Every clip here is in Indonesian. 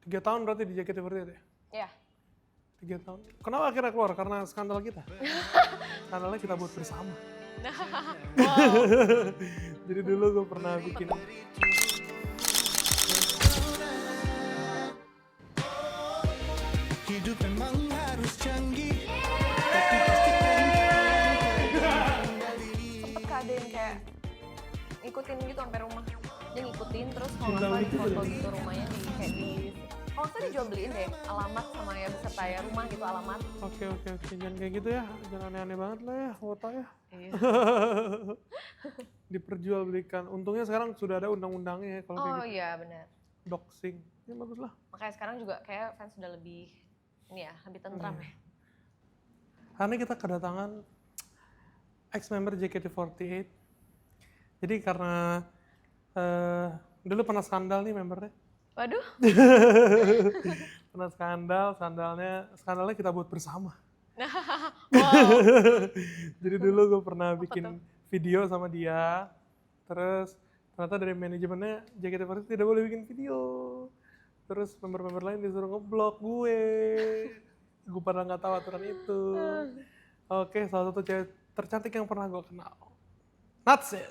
3 tahun berarti di JKT48 ya? Iya. 3 tahun. Kenapa akhirnya keluar? Karena skandal kita. Skandalnya kita buat bersama. Wow. Jadi dulu gue pernah bikin Hidup memang harus canggih, tapi pastikan Sempet ada yang kayak ngikutin gitu sampai rumah. Dia ngikutin terus kalau nggak Cinta salah di gitu foto ya? gitu rumahnya di kayak di kalau nggak salah dijual beliin deh alamat sama ya beserta ya rumah gitu alamat. Oke, jangan kayak gitu ya, jangan aneh-aneh banget lah ya, wota ya. Iya. Diperjualbelikan. Untungnya sekarang sudah ada undang-undangnya ya kalau kayak Oh gitu. iya benar. Doxing, ya bagus lah. Makanya sekarang juga kayak fans sudah lebih ini ya lebih tentram ya. Karena kita kedatangan ex-member JKT48. Jadi karena dulu pernah skandal nih membernya. Waduh. Pernah skandalnya kita buat bersama. Wow. Jadi dulu gue pernah Apa bikin tuh? video sama dia, terus ternyata dari manajemennya JKT48 tidak boleh bikin video. Terus member-member lain disuruh ngeblok gue. Gue pernah nggak tahu aturan itu. Oke, salah satu cewek tercantik yang pernah gue kenal. Natse.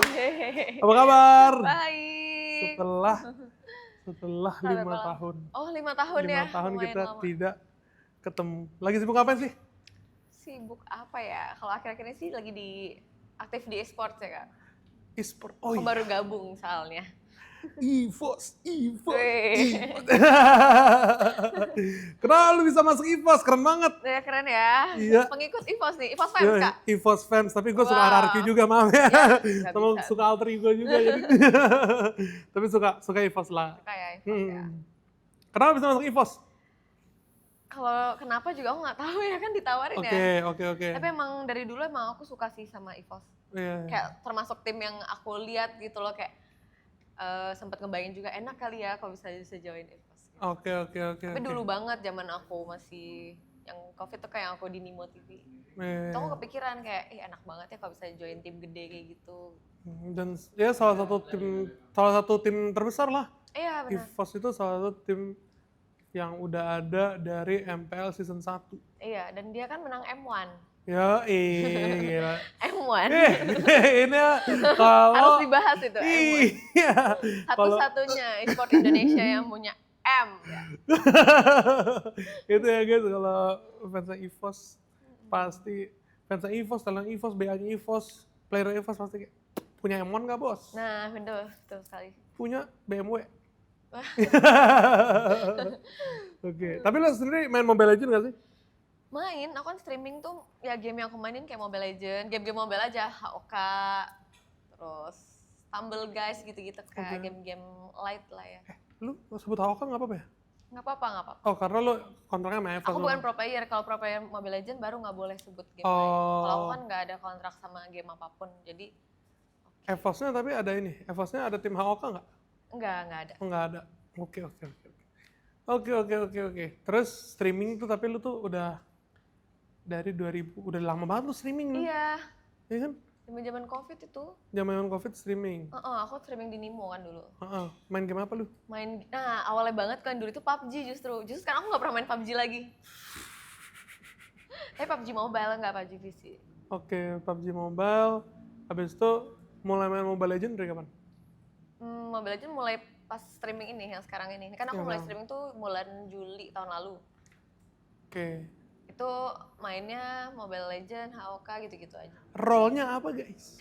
Hehehe. Apa kabar? Baik. Setelah Sampai 5 malam. tahun. Oh 5 tahun 5 ya. tahun Lumayan kita lama. tidak ketemu. Lagi sibuk apa sih? Sibuk apa ya? Kalau akhir-akhir ini sih lagi aktif di e-sports ya kak. E-sport. Oh Aku iya. baru gabung soalnya. EVOS. Wih. Kenapa lu bisa masuk EVOS? Keren banget. Ya keren ya. Iya. Pengikut EVOS nih, EVOS fans kak. EVOS fans, tapi gue suka Wow. RRQ juga, maaf ya. nggak Sama bisa. suka alter ego juga. Jadi. Tapi suka EVOS lah. Kayak EVOS ya. Kenapa bisa masuk EVOS? Kalau kenapa juga aku nggak tahu ya kan ditawarin ya. Oke. Tapi emang dari dulu emang aku suka sih sama EVOS. Iya. Kayak termasuk tim yang aku lihat gitu loh kayak sempat ngebayangin juga enak kali ya kalau bisa join EVOS. Oke. Tapi dulu banget zaman aku masih yang COVID tuh kayak aku di Nimo TV. Iya. Itu aku kepikiran kayak enak banget ya kalau bisa join tim gede kayak gitu. Dan ya salah satu tim terbesar lah. Iya benar. EVOS itu salah satu tim yang udah ada dari MPL season 1. Iya dan dia kan menang M1. Ya, gila. M1. Ini kalau Harus dibahas itu M1. Iya. Satu-satunya e-sport Indonesia yang punya M. Ya. Itu ya guys, kalau fansnya EVOS pasti fansnya EVOS, talent EVOS, BA-nya EVOS, player EVOS pasti kayak, punya M1 nggak bos? Nah betul sekali. Punya BMW. Oke, tapi lo sendiri main Mobile Legends nggak sih? Main, aku kan streaming tuh ya game yang aku mainin kayak Mobile Legends, game-game mobile aja, HOK, terus Tumble Guys gitu-gitu kayak Oke. game-game light lah ya. Lu sebut Hawk nggak apa-apa ya? Nggak apa-apa. Oh, karena lu kontraknya sama EVOS. Aku bukan pro player, kalau pro player Mobile Legends baru nggak boleh sebut game Oh. lain. Kalau aku kan nggak ada kontrak sama game apapun, jadi EVOS-nya tapi ada ini, EVOS-nya ada tim HOK nggak? nggak ada. Oh, nggak ada. Oke. Terus streaming tuh tapi lu tuh udah dari 2000, udah lama banget lu streaming. Iya, Iya kan? zaman COVID itu, Zaman Covid streaming. aku streaming di Nimo kan dulu. Main game apa lu? Nah awalnya banget kan dulu itu PUBG justru sekarang aku nggak pernah main PUBG lagi. Tapi PUBG Mobile nggak PUBG PC. Oke, PUBG Mobile. Habis itu mulai main Mobile Legends dari kapan? Mobile Legends mulai pas streaming ini yang sekarang ini. Kan aku Iya, mulai Bang. streaming tuh bulan Juli tahun lalu. Oke. Itu mainnya Mobile Legends, HOK gitu-gitu aja. Role-nya apa guys?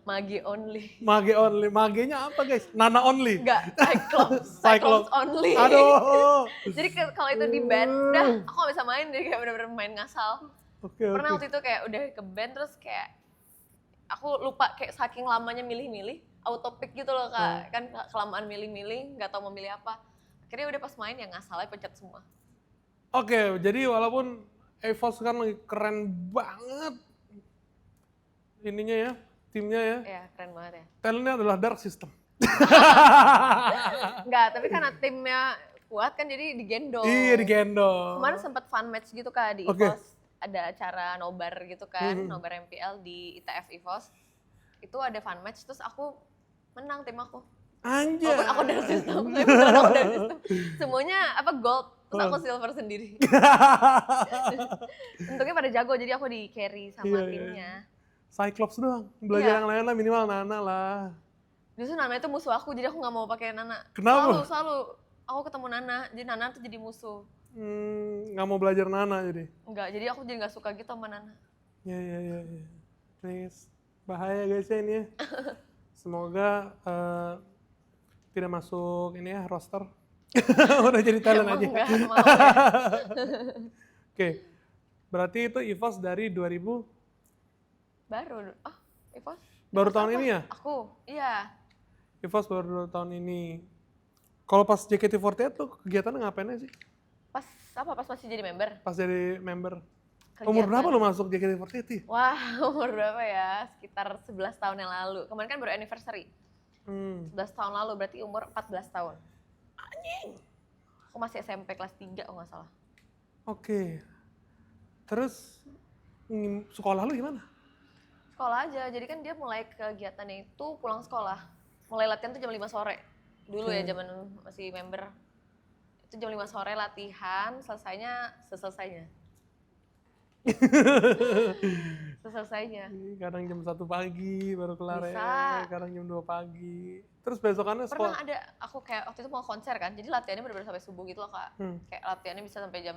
Mage only. Mage only. Magenya apa guys? Nana only. Enggak, Cyclops. Cyclops. Cyclops only. Aduh. Jadi kalau itu di ban, udah aku gak bisa main deh kayak bener-bener main ngasal. Oke. Pernah waktu itu kayak udah ke ban terus kayak aku lupa kayak saking lamanya milih-milih, auto pick gitu loh kak. Kan kelamaan milih-milih, nggak tahu mau milih apa. Akhirnya udah pas main ya ngasal aja pencet semua. Oke, jadi walaupun EVOS kan lagi keren banget ininya ya, timnya ya, Ya keren banget ya. talentnya adalah Dark System. Enggak, tapi karena timnya kuat kan jadi digendong. Iya, digendong. Kemarin sempat fun match gitu kak di Oke. EVOS. Ada acara nobar gitu kan, nobar MPL di ITF EVOS. Itu ada fun match, terus aku Menang tim aku. Anjay. Walaupun aku dari sistem, tapi beneran aku dari sistem. Semuanya apa gold, terus aku silver sendiri. Untungnya pada jago, jadi aku di carry sama Iya, iya. timnya. Cyclops doang. Belajar Iya. yang lain lah, minimal Nana lah. Justru Nana itu musuh aku, jadi aku nggak mau pakai Nana. Kenapa? Selalu aku ketemu Nana, jadi Nana tuh jadi musuh. Nggak mau belajar Nana jadi. Enggak, jadi aku jadi nggak suka gitu sama Nana. Ya. Please. Bahaya guys ya ini ya. Semoga tidak masuk ini ya roster. Udah jadi talent Emang aja. nggak mau ya. Oke. Berarti itu EVOS dari 2000 Baru, EVOS? baru EVOS tahun apa? ini ya? Aku, iya. EVOS baru tahun ini. Kalau pas JKT48 tuh kegiatannya ngapain aja sih? Pas masih jadi member? Pas jadi member. Umur Kegiatan. berapa lo masuk JKT48? Wah, umur berapa ya? Sekitar 11 tahun yang lalu. Kemarin kan baru anniversary. 11 tahun lalu, berarti umur 14 tahun. Anjing! Aku masih SMP kelas 3 kalau nggak salah. Oke. Terus sekolah lu gimana? Sekolah aja, jadi kan dia mulai kegiatannya itu pulang sekolah. Mulai latihan tuh jam 5 sore. Dulu ya zaman masih member. Itu jam 5 sore latihan, selesainya. Selesainya. Kadang jam 1 pagi baru kelar Bisa. ya, kadang jam 2 pagi. Terus besokannya sekolah. Pernah ada, aku kayak waktu itu mau konser kan, jadi latihannya benar-benar sampai subuh gitu loh kak. Kayak latihannya bisa sampai jam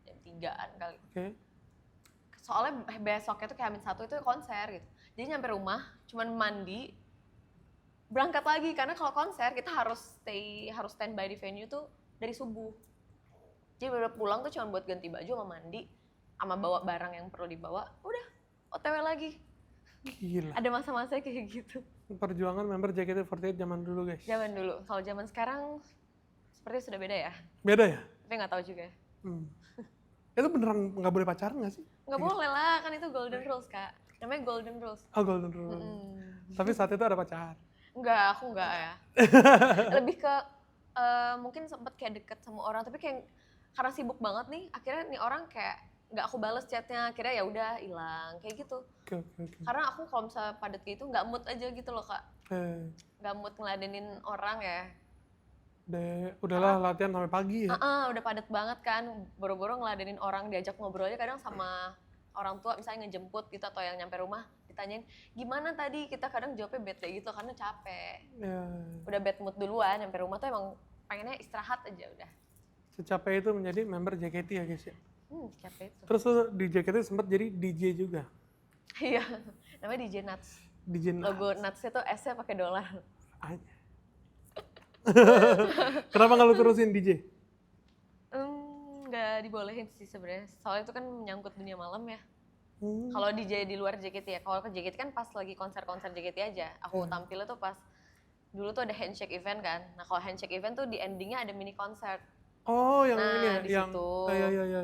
3-an kali. Oke. Soalnya besoknya tuh kayak H-1 itu konser gitu. Jadi nyampe rumah, cuman mandi, berangkat lagi. Karena kalau konser kita harus standby di venue tuh dari subuh. Jadi bener pulang tuh cuma buat ganti baju sama mandi, sama bawa barang yang perlu dibawa, udah OTW lagi. Gila. Ada masa-masa kayak gitu. Perjuangan member JKT48 zaman dulu guys. Zaman dulu, kalau zaman sekarang sepertinya sudah beda ya. Beda ya? Tapi nggak tahu juga. Itu beneran nggak boleh pacaran nggak sih? Nggak boleh lah, kan itu golden rules kak. Namanya golden rules. Oh golden rule. Tapi saat itu ada pacar. Enggak, aku enggak ya. Lebih ke mungkin sempet kayak deket sama orang, tapi kayak karena sibuk banget nih, akhirnya nih orang kayak nggak aku bales chatnya, akhirnya ya udah hilang kayak gitu. Oke. Karena aku kalau misalnya padat gitu nggak mood aja gitu loh kak, nggak mood ngeladenin orang ya. Udahlah latihan sampai pagi ya. Udah padat banget kan, boro-boro ngeladenin orang, diajak ngobrol aja kadang sama orang tua misalnya ngejemput gitu atau yang nyampe rumah ditanyain gimana tadi, kita kadang jawabnya bete gitu karena capek. Udah bad mood duluan, nyampe rumah tuh emang pengennya istirahat aja udah. Secapek itu menjadi member JKT ya guys ya. Capek itu. Terus lu di JKT sempat jadi DJ juga. Iya, namanya DJ Nuts. DJ Logo Nuts itu S-nya pakai dolar. Aja. Kenapa nggak lu terusin DJ? Nggak dibolehin sih sebenarnya. Soalnya itu kan menyangkut dunia malam ya. Kalau DJ di luar JKT ya. Kalau ke JKT kan pas lagi konser-konser JKT aja. Aku tampilnya tuh pas dulu tuh ada handshake event kan. Nah kalau handshake event tuh di endingnya ada mini konser. Oh yang ini ya? Di Yang, situ.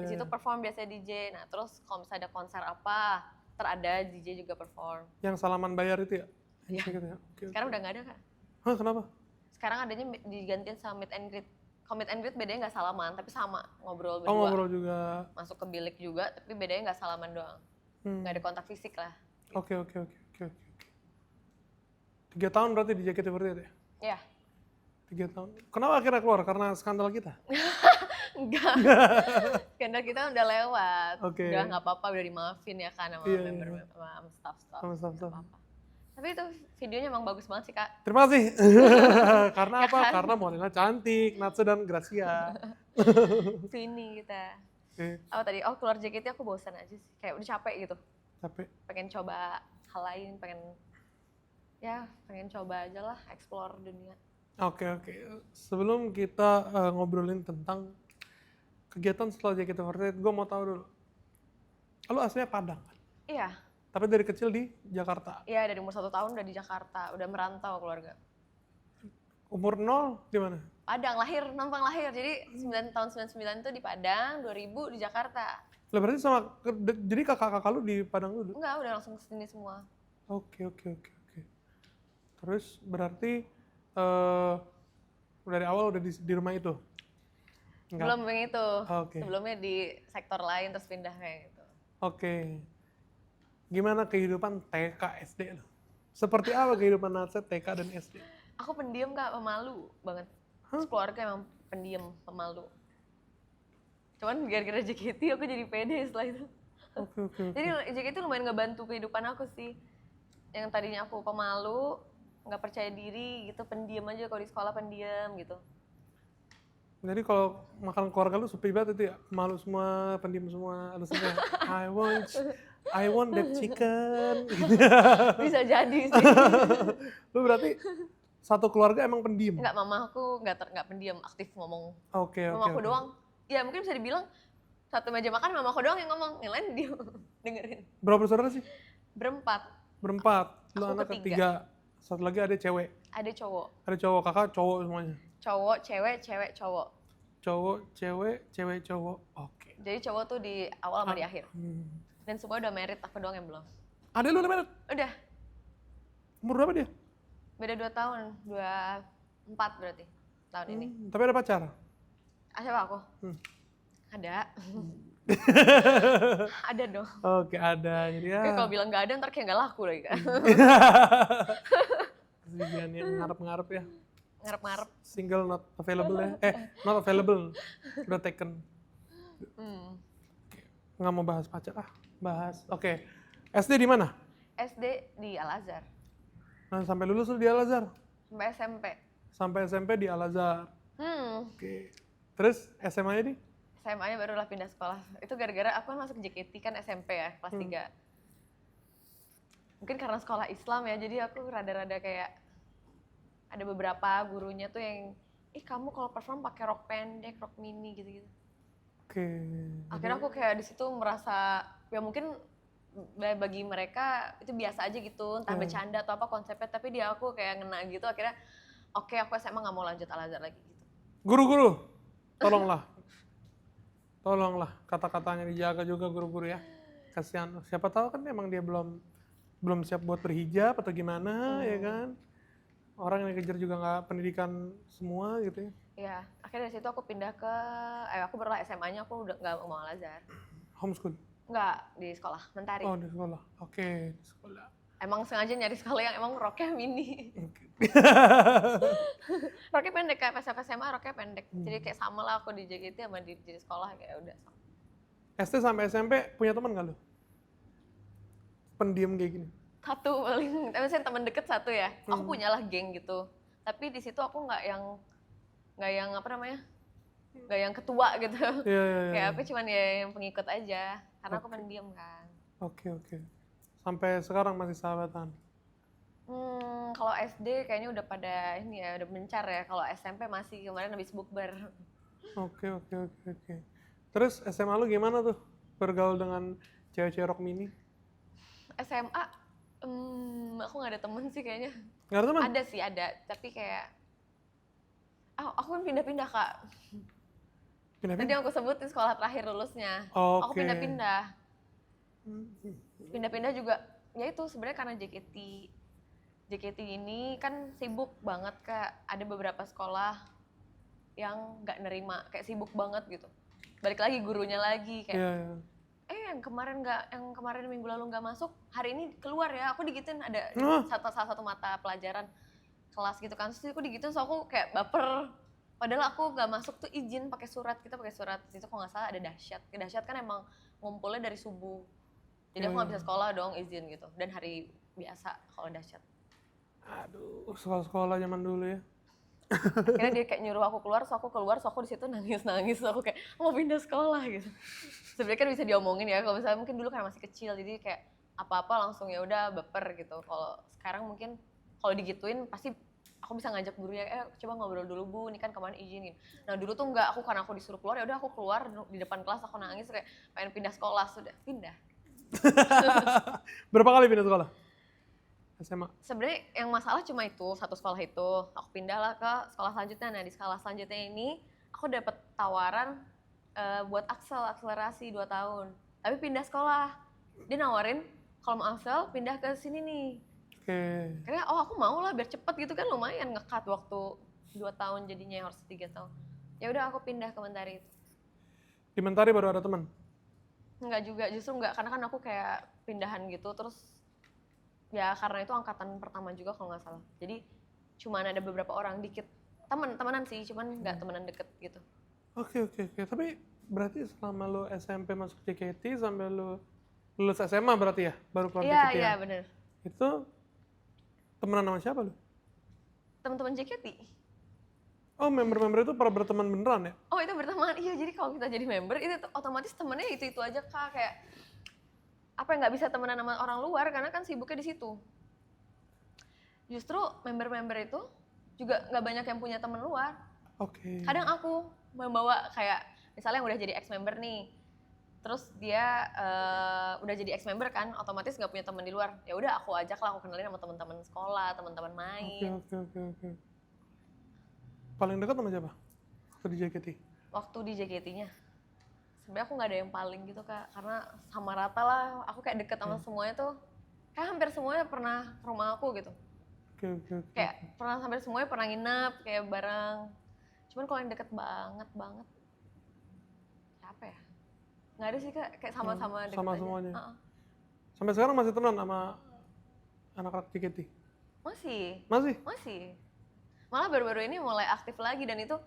Di situ perform biasanya DJ. Nah terus kalau misalnya ada konser apa, ada DJ juga perform. Yang salaman bayar itu ya? Iya. Gitu ya? Oke. Sekarang udah nggak ada kak. Hah kenapa? Sekarang adanya digantiin sama meet and greet. Kalau meet and greet bedanya nggak salaman, tapi sama ngobrol berdua. Oh ngobrol juga. Masuk ke bilik juga, tapi bedanya nggak salaman doang. Nggak ada kontak fisik lah. Oke. 3 tahun berarti di JKT48 ya? Iya. 3 tahun. Kenapa akhirnya keluar? Karena skandal kita? Enggak. Skandal kita udah lewat. Oke. Udah nggak apa-apa, udah dimaafin ya kan sama member, sama staff-staff. Sama staff. Nggak apa-apa. Tapi itu videonya emang bagus banget sih kak. Terima kasih. Karena apa? Karena modelnya cantik, Natsu dan Gracia. Sini kita. Oke. Apa tadi? Oh keluar JKT aku bosan aja sih. Kayak udah capek gitu. Capek. Pengen coba hal lain, pengen coba aja lah, explore dunia. Oke. Sebelum kita ngobrolin tentang kegiatan setelah JKT48, gue mau tahu dulu. Lu aslinya Padang kan? Iya. Tapi dari kecil di Jakarta. Iya, dari umur 1 tahun udah di Jakarta, udah merantau keluarga. Umur 0 di mana? Padang, numpang lahir. Jadi 9 tahun 99 itu di Padang, 2000 di Jakarta. Lah berarti jadi kakak-kakak lu di Padang dulu? Enggak, udah langsung kesini semua. Oke. Terus berarti dari awal udah di rumah itu? Enggak? Belum yang itu. Oke. Sebelumnya di sektor lain terus pindah kayak gitu. Oke. Gimana kehidupan TK SD lu? Seperti apa kehidupan Natset TK dan SD? Aku pendiam Kak, pemalu banget. Hah? Keluarga emang pendiam, pemalu. Cuman gara-gara JKT aku jadi pede setelah itu. Oke. Jadi JKT lumayan ngebantu kehidupan aku sih. Yang tadinya aku pemalu, nggak percaya diri gitu, pendiam aja kalau di sekolah pendiam gitu. Jadi kalau makan keluarga lu sepi banget itu ya? Malu semua, pendiam semua, alasannya I want that chicken. Bisa jadi sih. Lu berarti satu keluarga emang pendiam? Enggak, mama aku nggak pendiam, aktif ngomong. Oke. Mama aku doang. Ya mungkin bisa dibilang satu meja makan mama aku doang yang ngomong, yang lain dia dengerin. Berapa bersaudara sih? Berempat, Berempat. Lu Aku anak ketiga. ketiga. Satu lagi ada cewek. ada cowok. Ada cowok, kakak cowok semuanya. Cowok, cewek, cewek, cowok. Cowok, cewek, cowok. Oke. Jadi cowok tuh di awal sama di akhir. Hmm. Dan semua udah married, aku doang yang belum. Ada lu udah married? Udah, Umur berapa dia? beda 2 tahun, 24 berarti tahun ini. Tapi ada pacar? Siapa aku? Ada. Ada dong. Oke, ada. Jadi ya. Kayak kalau bilang nggak ada ntar kayak nggak laku lagi kan. Kesian yang ngarep-ngarep ya. Ngarep-ngarep. Single not available ya. Not available. Udah taken. Hmm. Nggak mau bahas pacar bahas. Oke. SD di mana? SD di Al-Azhar. Nah, sampai lulus lu di Al-Azhar. Sampai SMP. Sampai SMP di Al-Azhar. Hmm. Oke. Terus SMA-nya di? SMA-nya barulah pindah sekolah. Itu gara-gara aku kan masuk JKT kan SMP ya, kelas 3. Mungkin karena sekolah Islam ya, jadi aku rada-rada kayak ada beberapa gurunya tuh yang, kamu kalau perform pakai rok pendek, rok mini gitu-gitu. Oke. Akhirnya aku kayak di situ merasa ya mungkin bagi mereka itu biasa aja gitu, entah bercanda atau apa konsepnya, tapi dia aku kayak ngena gitu. Akhirnya oke, aku SMA nggak mau lanjut Al-Azhar lagi gitu. Guru-guru, tolonglah. Tolonglah kata-katanya dijaga juga guru-guru ya. Kasihan. Siapa tahu kan emang dia belum siap buat berhijab atau gimana ya kan. Orang yang dikejar juga nggak pendidikan semua gitu ya. Ya, akhirnya dari situ aku pindah ke, aku barulah SMA-nya aku udah nggak mau Al-Azhar. Homeschool? Nggak, di sekolah, Mentari. Oh di sekolah, oke di sekolah. Emang sengaja nyari sekolah yang emang roknya mini. Oke. Roknya pendek, kayak pas SMA roknya pendek. Jadi kayak sama lah aku di JKT sama di sekolah kayak udah sama. SD sampai SMP punya teman nggak lu? Pendiam kayak gini? Satu paling, tapi saya teman deket satu ya. Aku punyalah geng gitu. Tapi di situ aku nggak yang apa namanya? Nggak yang ketua gitu. Iya. Kayak aku cuman ya yang pengikut aja. Karena aku pendiam kan. Oke. Sampai sekarang masih sahabatan? Kalau SD kayaknya udah pada ini ya, udah mencar ya. Kalau SMP masih kemarin habis bukber. Oke. Terus SMA lu gimana tuh? Bergaul dengan cewek-cewek rok mini? SMA, aku nggak ada temen sih kayaknya. Nggak ada teman? Ada sih, ada. Tapi kayak, aku kan pindah-pindah Kak. Tadi yang aku sebut di sekolah terakhir lulusnya. Aku Oke. pindah-pindah. Pindah-pindah juga, ya itu sebenarnya karena JKT ini kan sibuk banget Kak. Ada beberapa sekolah yang nggak nerima, kayak sibuk banget gitu. Balik lagi gurunya lagi kayak, Iya. yang kemarin minggu lalu nggak masuk, hari ini keluar ya. Aku digituin ada salah satu mata pelajaran kelas gitu kan. Terus aku digituin, so aku kayak baper. Padahal aku nggak masuk tuh izin pakai surat, kita pakai surat. Di situ kalau nggak salah ada dahsyat. Dahsyat kan emang ngumpulnya dari subuh. Jadi aku nggak bisa sekolah dong izin gitu. Dan hari biasa kalau dahsyat. Aduh, sekolah-sekolah zaman dulu ya. Akhirnya dia kayak nyuruh aku keluar, so aku di situ nangis, so aku kayak mau pindah sekolah gitu. Sebenarnya kan bisa diomongin ya, kalau misalnya mungkin dulu karena masih kecil, jadi kayak apa-apa langsung ya udah baper gitu. Kalau sekarang mungkin kalau digituin pasti aku bisa ngajak gurunya, coba ngobrol dulu Bu, ini kan kemarin izinin. Nah dulu tuh enggak, karena aku disuruh keluar, ya udah aku keluar di depan kelas, aku nangis kayak pengen pindah sekolah, sudah pindah. Berapa kali pindah sekolah? SMA? Sebenarnya yang masalah cuma itu, satu sekolah itu. Aku pindahlah ke sekolah selanjutnya. Nah di sekolah selanjutnya ini aku dapat tawaran buat akselerasi 2 tahun. Tapi pindah sekolah. Dia nawarin kalau mau aksel pindah ke sini nih. Oke. Karena aku mau lah biar cepet gitu kan, lumayan nge-cut waktu 2 tahun jadinya harus 3 tahun. Ya udah aku pindah ke Mentari. Di Mentari baru ada teman? Enggak juga, justru enggak, karena kan aku kayak pindahan gitu terus Ya karena itu angkatan pertama juga kalau nggak salah. Jadi cuman ada beberapa orang dikit temenan sih, cuman nggak temenan deket gitu. Oke. Tapi berarti selama lo SMP masuk JKT sampai lo lulus SMA berarti ya? Baru keluar Iya JKT ya? iya bener. Itu temenan sama siapa lo? Teman-teman JKT. Oh, member-member itu para berteman beneran ya? Oh itu berteman, iya jadi kalau kita jadi member itu otomatis temennya itu aja Kak, kayak apa yang nggak bisa temenan sama orang luar karena kan sibuknya di situ. Justru member-member itu juga nggak banyak yang punya temen luar. Oke. Kadang aku membawa kayak misalnya yang udah jadi ex-member nih, terus dia udah jadi ex-member kan, otomatis nggak punya temen di luar. Ya udah aku ajak lah, aku kenalin sama teman-teman sekolah, teman-teman main. Oke. Paling dekat sama siapa? Waktu di JKT? Waktu di JKT-nya, sebenarnya aku nggak ada yang paling gitu Kak, karena sama rata lah. Aku kayak deket sama semuanya tuh, kayak hampir semuanya pernah ke rumah aku gitu. Oke. Kayak pernah hampir semuanya pernah nginep kayak bareng. Cuman kalau yang deket banget, siapa ya? Nggak ada sih Kak, kayak sama-sama deket sama aja. semuanya. Sampai sekarang masih temenan sama anak-anak JKT? Masih? Malah baru-baru ini mulai aktif lagi dan itu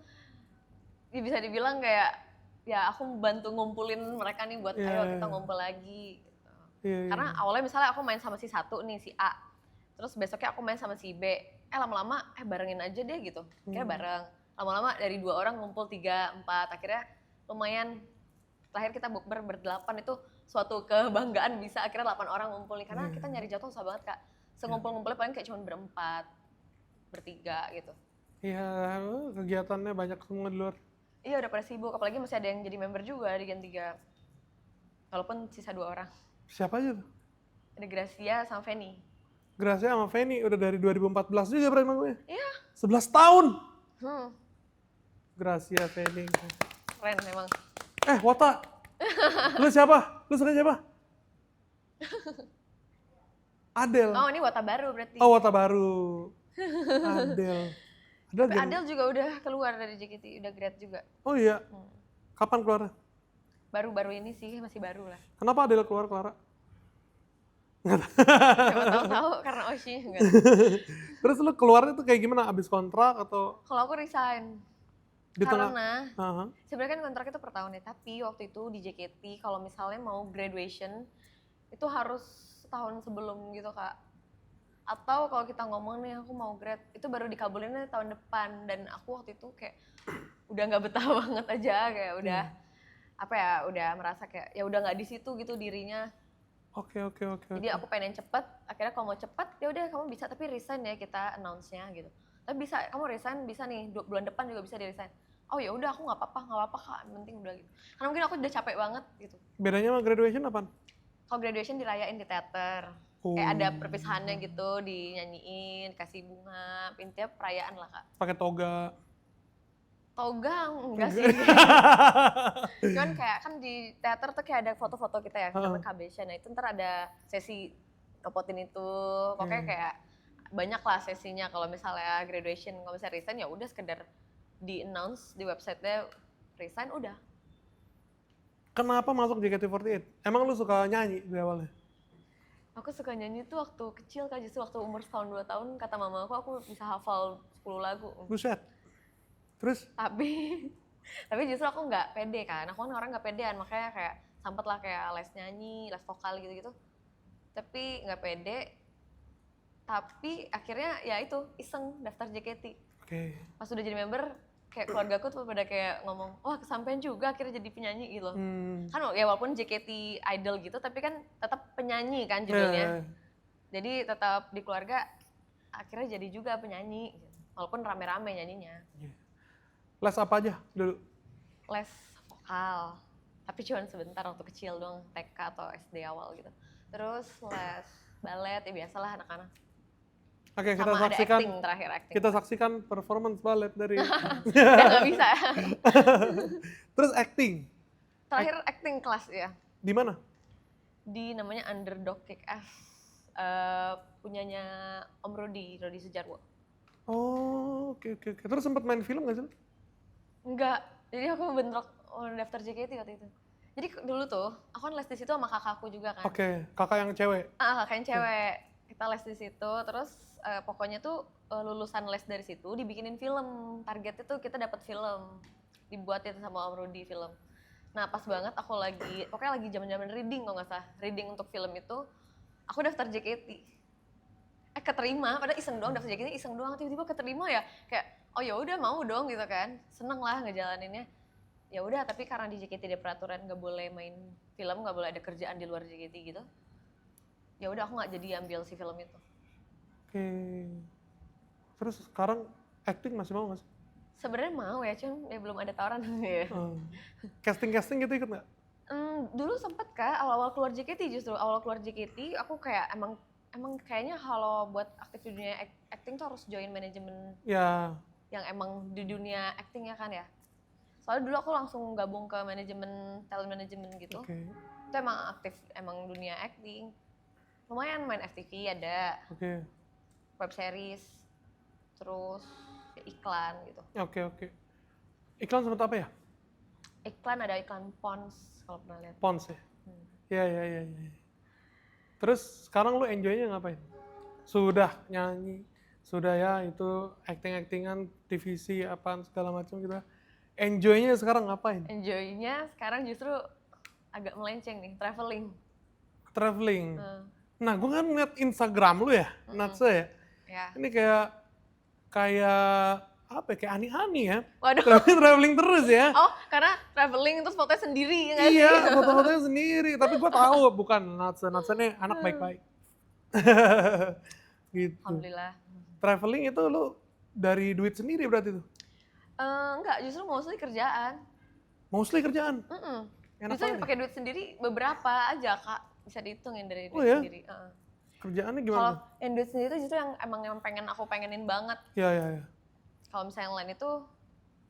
ya bisa dibilang kayak ya aku bantu ngumpulin mereka nih buat ayo kita ngumpul lagi gitu. Iya. Karena awalnya misalnya aku main sama si satu nih, si A, terus besoknya aku main sama si B, lama-lama barengin aja deh gitu, akhirnya bareng. Lama-lama dari 2 orang ngumpul 3, 4, akhirnya lumayan. Terakhir kita bukber berdelapan itu suatu kebanggaan bisa akhirnya 8 orang ngumpul nih, karena kita nyari jadwal susah banget Kak. Sengumpul-ngumpulnya paling kayak cuma berempat, bertiga gitu. Iya, kegiatannya banyak semua di luar. Iya udah pada sibuk, apalagi masih ada yang jadi member juga di Gen 3. Walaupun sisa 2 orang. Siapa aja tuh? Ada Gracia sama Feni. Gracia sama Feni udah dari 2014 juga berarti manggungnya? Iya. 11 tahun! Hmm, Gracia, Feni. keren memang. Wota! Lu siapa? Lu suka siapa? Adele. Oh ini Wata baru berarti. Oh, Wota baru. Adele. Tapi Adele juga udah keluar dari JKT, udah grad juga. Oh iya? Kapan keluarnya? Baru-baru ini sih, masih baru lah. Kenapa Adele keluar, Clara? Siapa tahu karena Oshi. Enggak. Terus lu keluarnya tuh kayak gimana? Abis kontrak atau Kalau aku resign. di tengah? Karena Aha. sebenarnya kan kontrak itu per tahun ya, tapi waktu itu di JKT kalau misalnya mau graduation itu harus setahun sebelum gitu Kak. Atau kalau kita ngomong nih aku mau grad, itu baru dikabulinnya tahun depan, dan aku waktu itu kayak udah nggak betah banget aja, kayak udah apa ya, udah merasa kayak ya udah nggak di situ gitu dirinya. Oke. Jadi aku pengen cepet, akhirnya kalau mau cepet ya udah kamu bisa tapi resign ya, kita announce-nya gitu. Tapi bisa kamu resign, bisa nih bulan depan juga bisa di resign. Oh ya udah aku nggak apa-apa Kak, yang penting udah gitu. Karena mungkin aku udah capek banget gitu. Bedanya sama graduation apaan? Kalau graduation dirayain di teater. Kayak ada perpisahannya gitu, dinyanyiin, kasih bunga, intinya perayaan lah Kak. Pakai toga. Toga enggak sih. Cuman kayak kan di teater tuh kayak ada foto-foto kita ya, namanya Kabesha. Nah itu ntar ada sesi ngepotin itu, pokoknya kayak banyak lah sesinya. Kalau misalnya graduation, kalau misalnya resign ya udah sekedar di announce di website-nya resign udah. Kenapa masuk JKT48? Emang lu suka nyanyi di awalnya? Aku suka nyanyi tuh waktu kecil Kak, justru waktu umur setahun 2 tahun kata mama aku bisa hafal 10 lagu. Buset. Terus? Tapi justru aku nggak pede kan, aku kan orang nggak pedean, makanya kayak sempet lah kayak les nyanyi, les vokal gitu-gitu. Tapi nggak pede, tapi akhirnya ya itu iseng daftar JKT. Oke. Pas udah jadi member, kayak keluargaku tuh pada kayak ngomong, wah kesampean juga akhirnya jadi penyanyi gitu. Kan ya walaupun JKT idol gitu, tapi kan tetap penyanyi kan judulnya. Jadi tetap di keluarga akhirnya jadi juga penyanyi, gitu. Walaupun rame-rame nyanyinya. Les apa aja dulu? Les vokal, tapi cuma sebentar waktu kecil doang, TK atau SD awal gitu. Terus les balet, ya biasalah anak-anak. Oke, kita Sama saksikan. ada acting terakhir, acting. Kita saksikan performance balet dari. Udah nggak bisa. Terus acting. Terakhir acting kelas ya. Di mana? Di namanya Underdog Kick-Ass, punyanya Om Rodi Sujarwo. Oh, oke. Terus sempat main film nggak sih? Enggak, jadi aku bentrok daftar JKT waktu itu. Jadi dulu tuh, aku kan les di situ sama kakakku juga kan. Oke, kakak yang cewek. Kakak yang cewek. Kita les di situ, terus pokoknya tuh lulusan les dari situ dibikinin film. Targetnya tuh kita dapat film, dibuatin sama Om Rudi film. Nah pas banget aku pokoknya lagi zaman-zaman reading kalau nggak salah, reading untuk film itu, aku daftar JKT. Keterima, padahal iseng doang, daftar JKT iseng doang, tiba-tiba keterima ya, kayak oh ya udah mau dong gitu kan, seneng lah ngejalaninnya. Ya udah, tapi karena di JKT ada peraturan nggak boleh main film, nggak boleh ada kerjaan di luar JKT gitu. Ya udah aku nggak jadi ambil si film itu. Oke. Terus sekarang acting masih mau nggak sih? Sebenarnya mau ya, cuman ya belum ada tawaran ya. Casting gitu ikut nggak? Dulu sempet Kak, awal-awal keluar JKT justru, awal keluar JKT aku kayak emang kayaknya kalau buat aktif di dunia acting tuh harus join manajemen Ya. yang emang di dunia acting ya kan ya. Soalnya dulu aku langsung gabung ke manajemen, talent management gitu. Oke. Itu emang aktif, emang dunia acting. Lumayan main FTV ada, Oke. web series, terus ya iklan gitu. Oke. Iklan sempat apa ya? Iklan ada iklan Pons kalau pernah lihat. Pons ya? Iya. Terus sekarang lu enjoy-nya ngapain? Sudah nyanyi, sudah ya itu acting-actingan, TVC, apaan segala macam gitu. Enjoy-nya sekarang ngapain? Enjoy-nya sekarang justru agak melenceng nih, traveling. Traveling. Nah, gue kan ngeliat Instagram lu ya, Natsa ya. Ya. Ini kayak apa ya, kayak ani-ani ya. Waduh. Traveling terus ya. Oh, karena traveling terus fotonya sendiri ya nggak sih? Iya, foto-fotonya sendiri. Tapi gue tahu bukan Natsa ini anak baik-baik. Gitu. Alhamdulillah. Traveling itu lu dari duit sendiri berarti tuh? Enggak, justru mostly kerjaan. Mostly kerjaan? Enak Justru banget pakai duit sendiri beberapa aja Kak, bisa dihitungin dari duit Oh ya? sendiri. Kerjaannya Kalau gimana? yang duit sendiri itu justru yang emang yang aku pengenin banget. Iya. Kalau misalnya yang lain itu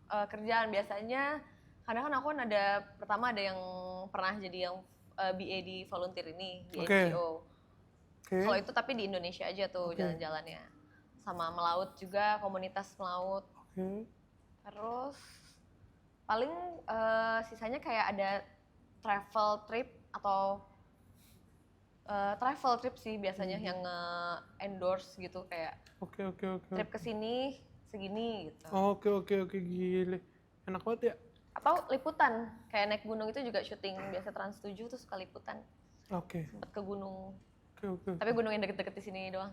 kerjaan biasanya, kadang kan aku kan pertama ada yang pernah jadi yang BA di volunteer ini, di Oke. NGO. Oke. Kalau itu tapi di Indonesia aja tuh jalan-jalannya. Sama melaut juga, komunitas melaut. Oke. Terus paling sisanya kayak ada travel trip atau travel trip sih biasanya yang endorse gitu kayak Oke. trip ke sini segini gitu. Oke, gile. Enak banget ya? Atau liputan, kayak naik gunung itu juga syuting biasa Trans 7 tuh suka liputan. Oke. Sempet ke gunung. Oke. Tapi gunung yang deket-deket di sini doang.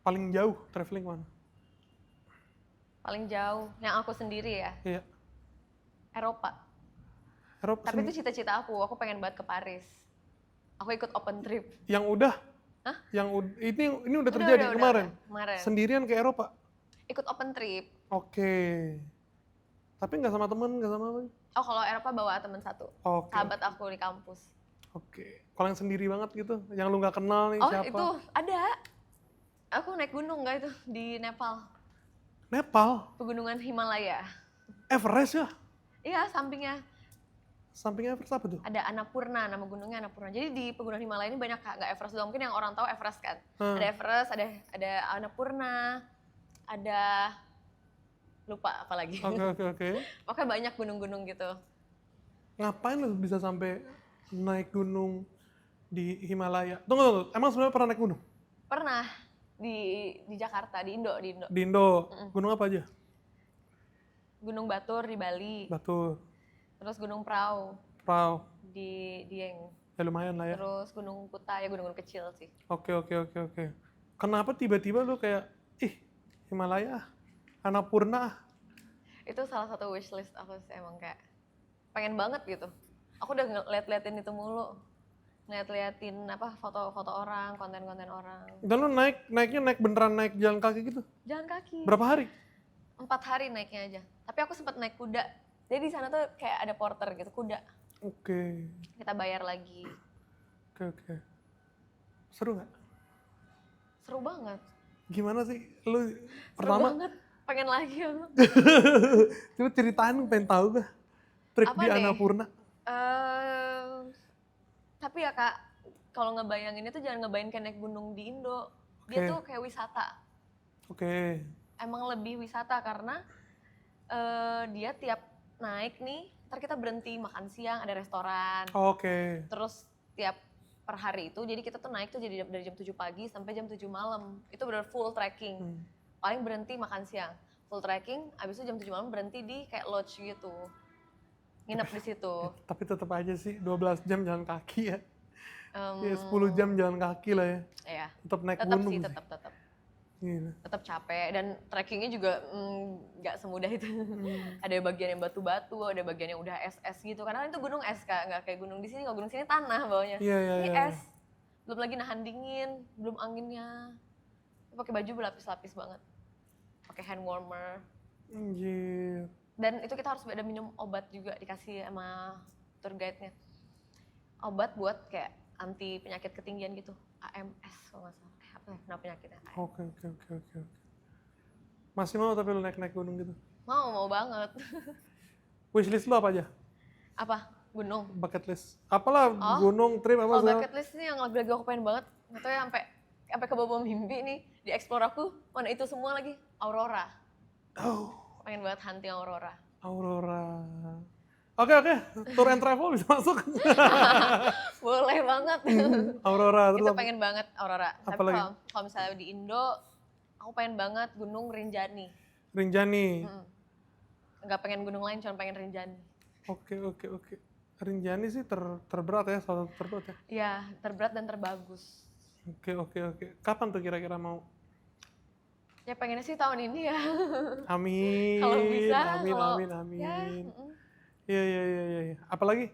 Paling jauh traveling mana? Paling jauh yang aku sendiri ya, Iya. Eropa. Eropa Tapi itu cita-cita aku pengen banget ke Paris. Aku ikut open trip. Yang udah? Hah? Ini udah terjadi kemarin? Kemarin. Sendirian ke Eropa? Ikut open trip. Oke. Tapi nggak sama temen, nggak sama apa? Oh kalau Eropa bawa teman satu. Oke. Sahabat aku di kampus. Oke. Kalau yang sendiri banget gitu, yang lu nggak kenal nih Oh siapa? itu ada. Aku naik gunung nggak itu di Nepal. Nepal? Pegunungan Himalaya. Everest ya? Iya sampingnya. Sampingnya Everest apa tuh? Ada Annapurna, nama gunungnya Annapurna. Jadi di pegunungan Himalaya ini banyak Kak, nggak Everest doang. Mungkin yang orang tahu Everest kan. Ada Everest, ada Annapurna, ada lupa apa lagi. Oke. Pokoknya banyak gunung-gunung gitu. Ngapain lu bisa sampai naik gunung di Himalaya? Tunggu. Emang sebenarnya pernah naik gunung? Pernah di Jakarta, di Indo. Di Indo. Gunung apa aja? Gunung Batur di Bali. Batur. Terus Gunung Prau Prau. di Dieng. Ya lumayan lah ya. Terus Gunung Kuta, ya gunung-gunung kecil sih. Oke. Kenapa tiba-tiba lu kayak, Himalaya, Annapurna? Itu salah satu wishlist aku sih emang kayak pengen banget gitu. Aku udah ngeliat-liatin itu mulu. Ngeliat-liatin foto-foto orang, konten-konten orang. Dan lu naiknya beneran naik jalan kaki gitu? Jalan kaki. Berapa hari? 4 hari naiknya aja. Tapi aku sempat naik kuda. Jadi di sana tuh kayak ada porter gitu, kuda. Oke. Kita bayar lagi. Oke. Seru nggak? Seru banget. Gimana sih? Lu Seru pertama, banget. Pengen lagi aku. coba ceritain, pengen tahu gak? Trip Apa di nih? Annapurna. Tapi ya Kak, kalau ngebayanginnya tuh jangan ngebayangin kayak naik gunung di Indo. Dia Oke. tuh kayak wisata. Oke. Emang lebih wisata karena dia tiap naik nih, ntar kita berhenti makan siang, ada restoran. Oke. Terus tiap per hari itu, jadi kita tuh naik tuh jadi dari jam 7 pagi sampai jam 7 malam. Itu benar full trekking. Paling berhenti makan siang. Full trekking, abis itu jam 7 malam berhenti di kayak lodge gitu. Nginep di situ. Tapi tetap aja sih 12 jam jalan kaki ya. Ya 10 jam jalan kaki lah ya. Iya. Tetap naik Tetap gunung sih, sih. tetap. Gila. Tetap capek dan trekkingnya juga nggak semudah itu. Ada bagian yang batu-batu, ada bagian yang udah es-es gitu. Karena itu gunung es Kak, nggak kayak gunung di sini. Kalau gunung sini tanah bawahnya. Iya, iya, Ini iya. es. Belum lagi nahan dingin, belum anginnya. Pakai baju berlapis-lapis banget. Pakai hand warmer. Anjir. Dan itu kita harus ada minum obat juga dikasih sama tour guide-nya. Obat buat kayak anti penyakit ketinggian gitu. AMS kalau nggak salah. Apa ya? Nama penyakitnya? AMS. Oke. Masih mau tapi lu naik-naik gunung gitu? Mau banget. Wishlist lu apa aja? Apa? Gunung. Bucket list. Apalah gunung, trip apa Kalau segala. bucket list ini yang lagi aku pengen banget. Nggak tahu ya sampai ke bawah mimpi nih. Di explore aku, mana itu semua lagi. Aurora. Oh, Pengen banget hunting Aurora. Aurora. Oke. Tour and travel bisa masuk. Boleh banget. Aurora. Terus Itu apa? pengen banget Aurora. Apa Tapi lagi? kalau misalnya di Indo, aku pengen banget Gunung Rinjani. Rinjani. Nggak pengen gunung lain, cuma pengen Rinjani. Oke. Rinjani sih terberat ya, salah satu terberat ya. Iya, terberat dan terbagus. Oke. Kapan tuh kira-kira mau? Ya pengennya sih tahun ini ya. Amin. Kalau bisa, Amin. Ya, Iya. Apalagi?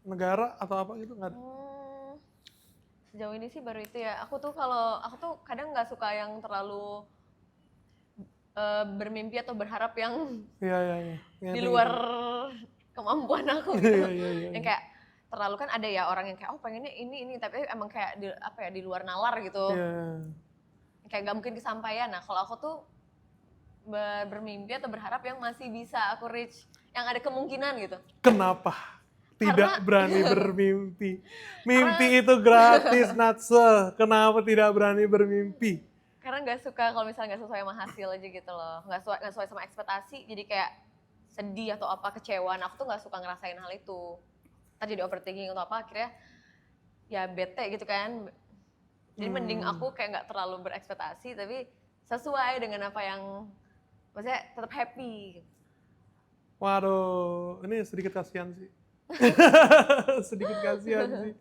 Negara atau apa gitu nggak ada? Sejauh ini sih baru itu ya. Aku tuh kadang nggak suka yang terlalu bermimpi atau berharap yang Iya. di luar kemampuan aku gitu. Iya. Yang kayak terlalu kan ada ya orang yang kayak pengennya ini tapi emang kayak di luar nalar gitu. Iya. Kayak nggak mungkin kesampaian. Nah kalau aku tuh bermimpi atau berharap yang masih bisa aku reach, yang ada kemungkinan gitu. Kenapa tidak berani bermimpi? Mimpi itu gratis, Natse. Kenapa tidak berani bermimpi? Karena nggak suka kalau misalnya nggak sesuai sama hasil aja gitu loh. Nggak sesuai sama ekspektasi, jadi kayak sedih atau apa, kecewa. Nah, aku tuh nggak suka ngerasain hal itu. Tadi jadi overthinking atau apa, akhirnya ya bete gitu kan. Jadi mending aku kayak nggak terlalu berekspektasi, tapi sesuai dengan apa yang, maksudnya tetap happy. Waduh, ini sedikit kasihan sih. Sedikit kasihan sih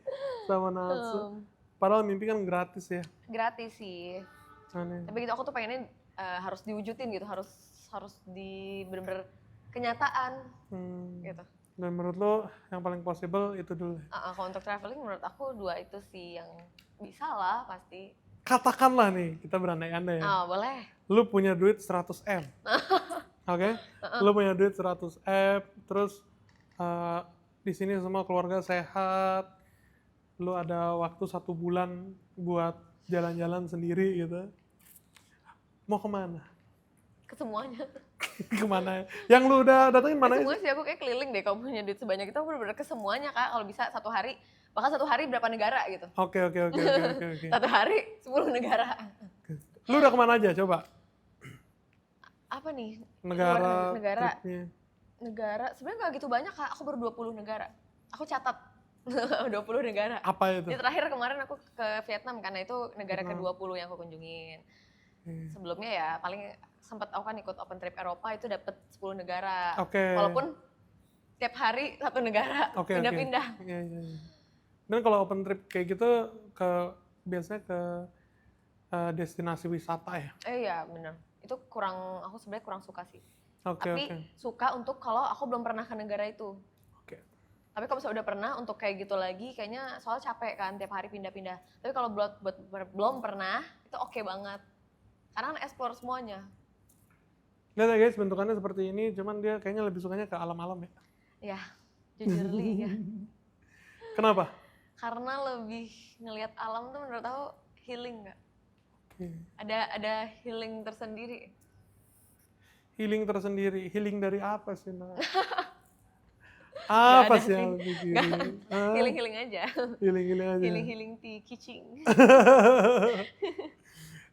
sama Natsu. Padahal mimpi kan gratis ya. Gratis sih. Aneh. Tapi gitu aku tuh pengennya harus diwujudin gitu, harus di bener-bener kenyataan gitu. Dan menurut lo yang paling possible itu dulu? Kalau untuk traveling menurut aku 2 itu sih yang bisa lah pasti. Katakanlah nih, kita berandai-andai ya. Boleh. Lu punya duit 100 M. Oke? Lu punya duit 100 M, terus di sini semua keluarga sehat. Lu ada waktu 1 bulan buat jalan-jalan sendiri gitu. Mau kemana? Ke semuanya. Kemana? Yang lu udah datengin mana? Semua sih aku kayak keliling deh kalau punya duit sebanyak itu, aku bener-bener ke semuanya Kak. Kalau bisa 1 hari, bahkan 1 hari berapa negara gitu. Oke. 1 hari 10 negara. Lu udah kemana aja coba? Apa nih? Negara, Negara. tripnya. Negara, sebenarnya gak gitu banyak Kak. Aku baru 20 negara. Aku catat 20 negara. Apa itu? Jadi terakhir kemarin aku ke Vietnam karena itu negara ke-20 yang aku kunjungin. Sebelumnya ya paling sempat aku kan ikut open trip Eropa itu dapat 10 negara. Oke. Walaupun tiap hari 1 negara, pindah-pindah. Iya. Dan kalau open trip kayak gitu biasanya ke destinasi wisata ya? Iya bener. Itu aku sebenarnya kurang suka sih. Oke. Tapi suka untuk kalau aku belum pernah ke negara itu. Oke. Tapi kalau misalnya udah pernah untuk kayak gitu lagi, kayaknya soalnya capek kan tiap hari pindah-pindah. Tapi kalau buat belum pernah, itu oke banget. Karena kan explore semuanya. Lihat ya guys, bentukannya seperti ini, cuman dia kayaknya lebih sukanya ke alam-alam ya. Ya, jujurly ya. Kenapa? Karena lebih ngelihat alam tuh menurut aku healing nggak? Oke. Ada healing tersendiri. Healing tersendiri, healing dari apa sih? Nah? Apa Nggak ada sih yang lebih healing? Healing aja. Healing aja. Healing tea kicing.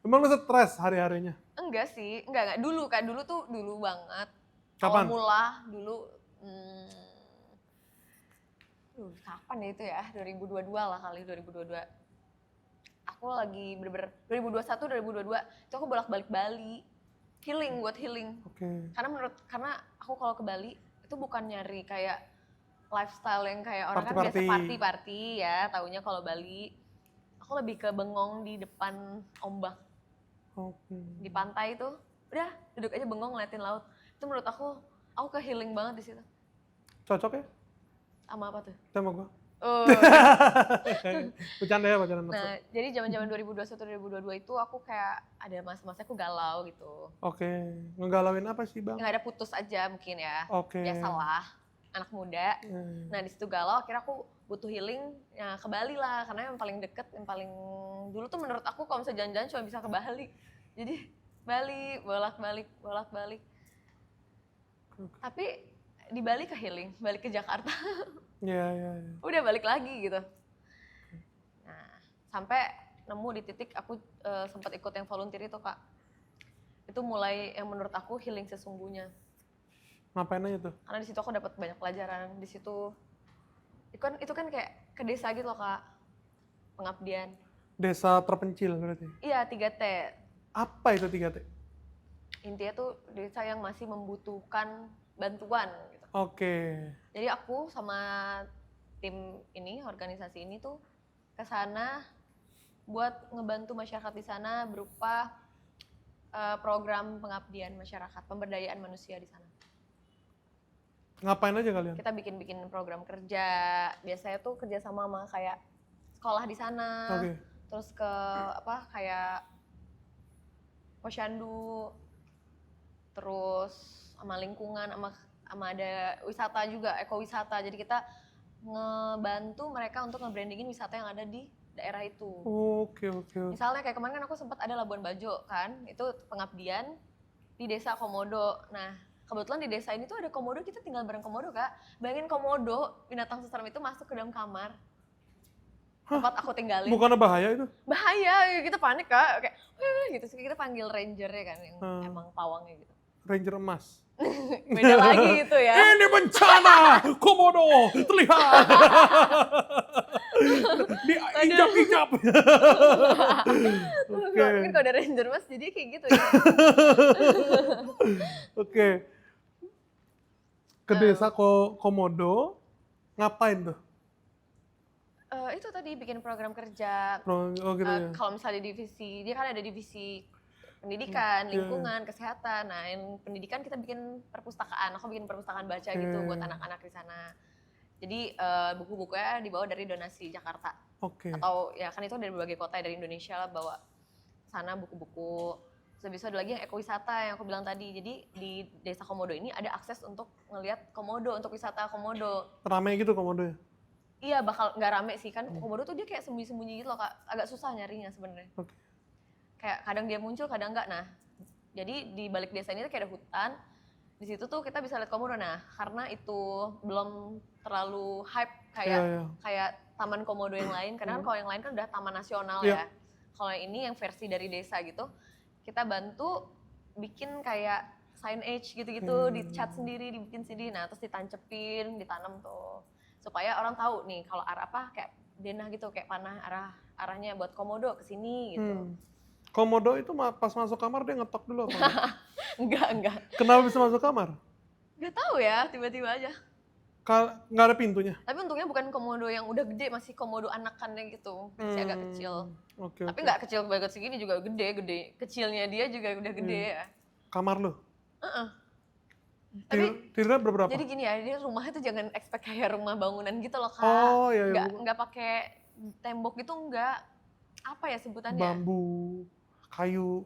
Emang lu stres hari-harinya? Enggak sih, enggak. Dulu kan, dulu banget. Kapan? Awal mula dulu Kapan ya itu ya? 2022 lah kali, 2022. Aku lagi bener-bener 2021, 2022 itu aku bolak-balik Bali. Buat healing. Oke. Karena aku kalau ke Bali itu bukan nyari kayak lifestyle yang kayak orang kan biasa Party-party. party ya, taunya kalau Bali. Aku lebih ke bengong di depan ombak Oke. di pantai itu. Udah, duduk aja bengong ngeliatin laut. Itu menurut aku ke healing banget di situ. Cocok ya? Sama apa tuh? Sama gua. Oh. Bercanda ya, bercanda nafsu. Nah, jadi zaman-zaman 2021 2022 itu aku kayak ada masa-masa aku galau gitu. Oke. Ngegalauin apa sih, Bang? Yang ada putus aja mungkin ya. Oke. Biasalah, anak muda. Hmm. Nah, di situ galau akhirnya aku butuh healing ya ke Bali lah, karena yang paling deket, yang paling dulu tuh menurut aku kalau misalnya jalan-jalan cuma bisa ke Bali. Jadi Bali, bolak-balik. Tapi di Bali ke healing, balik ke Jakarta. Iya. Udah balik lagi gitu. Nah, sampai nemu di titik aku sempat ikut yang volunteer itu, Kak. Itu mulai yang menurut aku healing sesungguhnya. Ngapain aja tuh? Karena di situ aku dapat banyak pelajaran. Di situ itu kan kayak ke desa gitu loh, Kak. Pengabdian. Desa terpencil berarti. Iya, 3T. Apa itu 3T? Intinya tuh desa yang masih membutuhkan bantuan gitu. Oke. Jadi aku sama tim ini, organisasi ini tuh ke sana buat ngebantu masyarakat di sana berupa program pengabdian masyarakat, pemberdayaan manusia di sana. Ngapain aja kalian? Kita bikin program kerja, biasanya tuh kerja sama kayak sekolah di sana, Oke. terus ke kayak posyandu, terus sama lingkungan, sama ada wisata juga, ekowisata. Jadi kita ngebantu mereka untuk nge-brandingin wisata yang ada di daerah itu. Oke. Misalnya kayak kemarin kan aku sempat ada Labuan Bajo kan, itu pengabdian di desa Komodo. Nah, kebetulan di desa ini tuh ada komodo, kita tinggal bareng komodo, Kak. Bayangin komodo, binatang seserem itu masuk ke dalam kamar. Tempat aku tinggalin. Bukannya bahaya itu? Bahaya, kita panik, Kak. Kayak, gitu sih, kita panggil ranger ya kan, yang emang pawangnya gitu. Ranger emas. Beda lagi gitu ya. Ini bencana, komodo terlihat. Diinjak-injak. Oke. Mungkin kalau ada ranger mas, jadi kayak gitu ya. Oke. Ke desa Komodo, ngapain tuh? Itu tadi bikin program kerja. Oh gitu ya. Kalau misalnya divisi, dia kan ada divisi pendidikan, lingkungan, kesehatan. Nah, yang pendidikan kita bikin perpustakaan. Aku bikin perpustakaan baca gitu buat anak-anak di sana. Jadi buku-bukunya dibawa dari donasi Jakarta. Oke. Atau ya kan itu dari berbagai kota dari Indonesia lah bawa sana buku-buku. Terus bisa ada lagi yang ekowisata yang aku bilang tadi. Jadi di Desa Komodo ini ada akses untuk ngelihat komodo, untuk wisata komodo. Rame gitu Komodo ya? Iya, bakal nggak rame sih kan. Komodo tuh dia kayak sembunyi-sembunyi gitu loh, Kak. Agak susah nyarinya sebenarnya. Oke. Kayak kadang dia muncul, kadang enggak. Nah, jadi di balik desa ini tuh kayak ada hutan. Di situ tuh kita bisa lihat komodo. Nah, karena itu belum terlalu hype kayak taman komodo yang lain. Karena kan kalau yang lain kan udah taman nasional ya. Kalau yang ini yang versi dari desa gitu, kita bantu bikin kayak signage gitu-gitu, dicat sendiri, dibikin sendiri. Nah, terus ditancepin, ditanam tuh. Supaya orang tahu nih kalau arah kayak denah gitu, kayak panah arahnya buat komodo ke sini gitu. Komodo itu pas masuk kamar dia ngetok dulu apa? Enggak. Kenapa bisa masuk kamar? Nggak tahu ya, tiba-tiba aja. Nggak ada pintunya? Tapi untungnya bukan komodo yang udah gede, masih komodo anakannya gitu, masih agak kecil. Oke. Tapi nggak kecil banget segini juga gede. Kecilnya dia juga udah gede ya. Kamar lu? Tapi Tidurnya berapa? jadi gini ya, dia rumahnya tuh jangan expect kayak rumah bangunan gitu loh, Kak. Oh iya. Nggak pakai tembok gitu, nggak. Apa ya sebutannya? Bambu, kayu.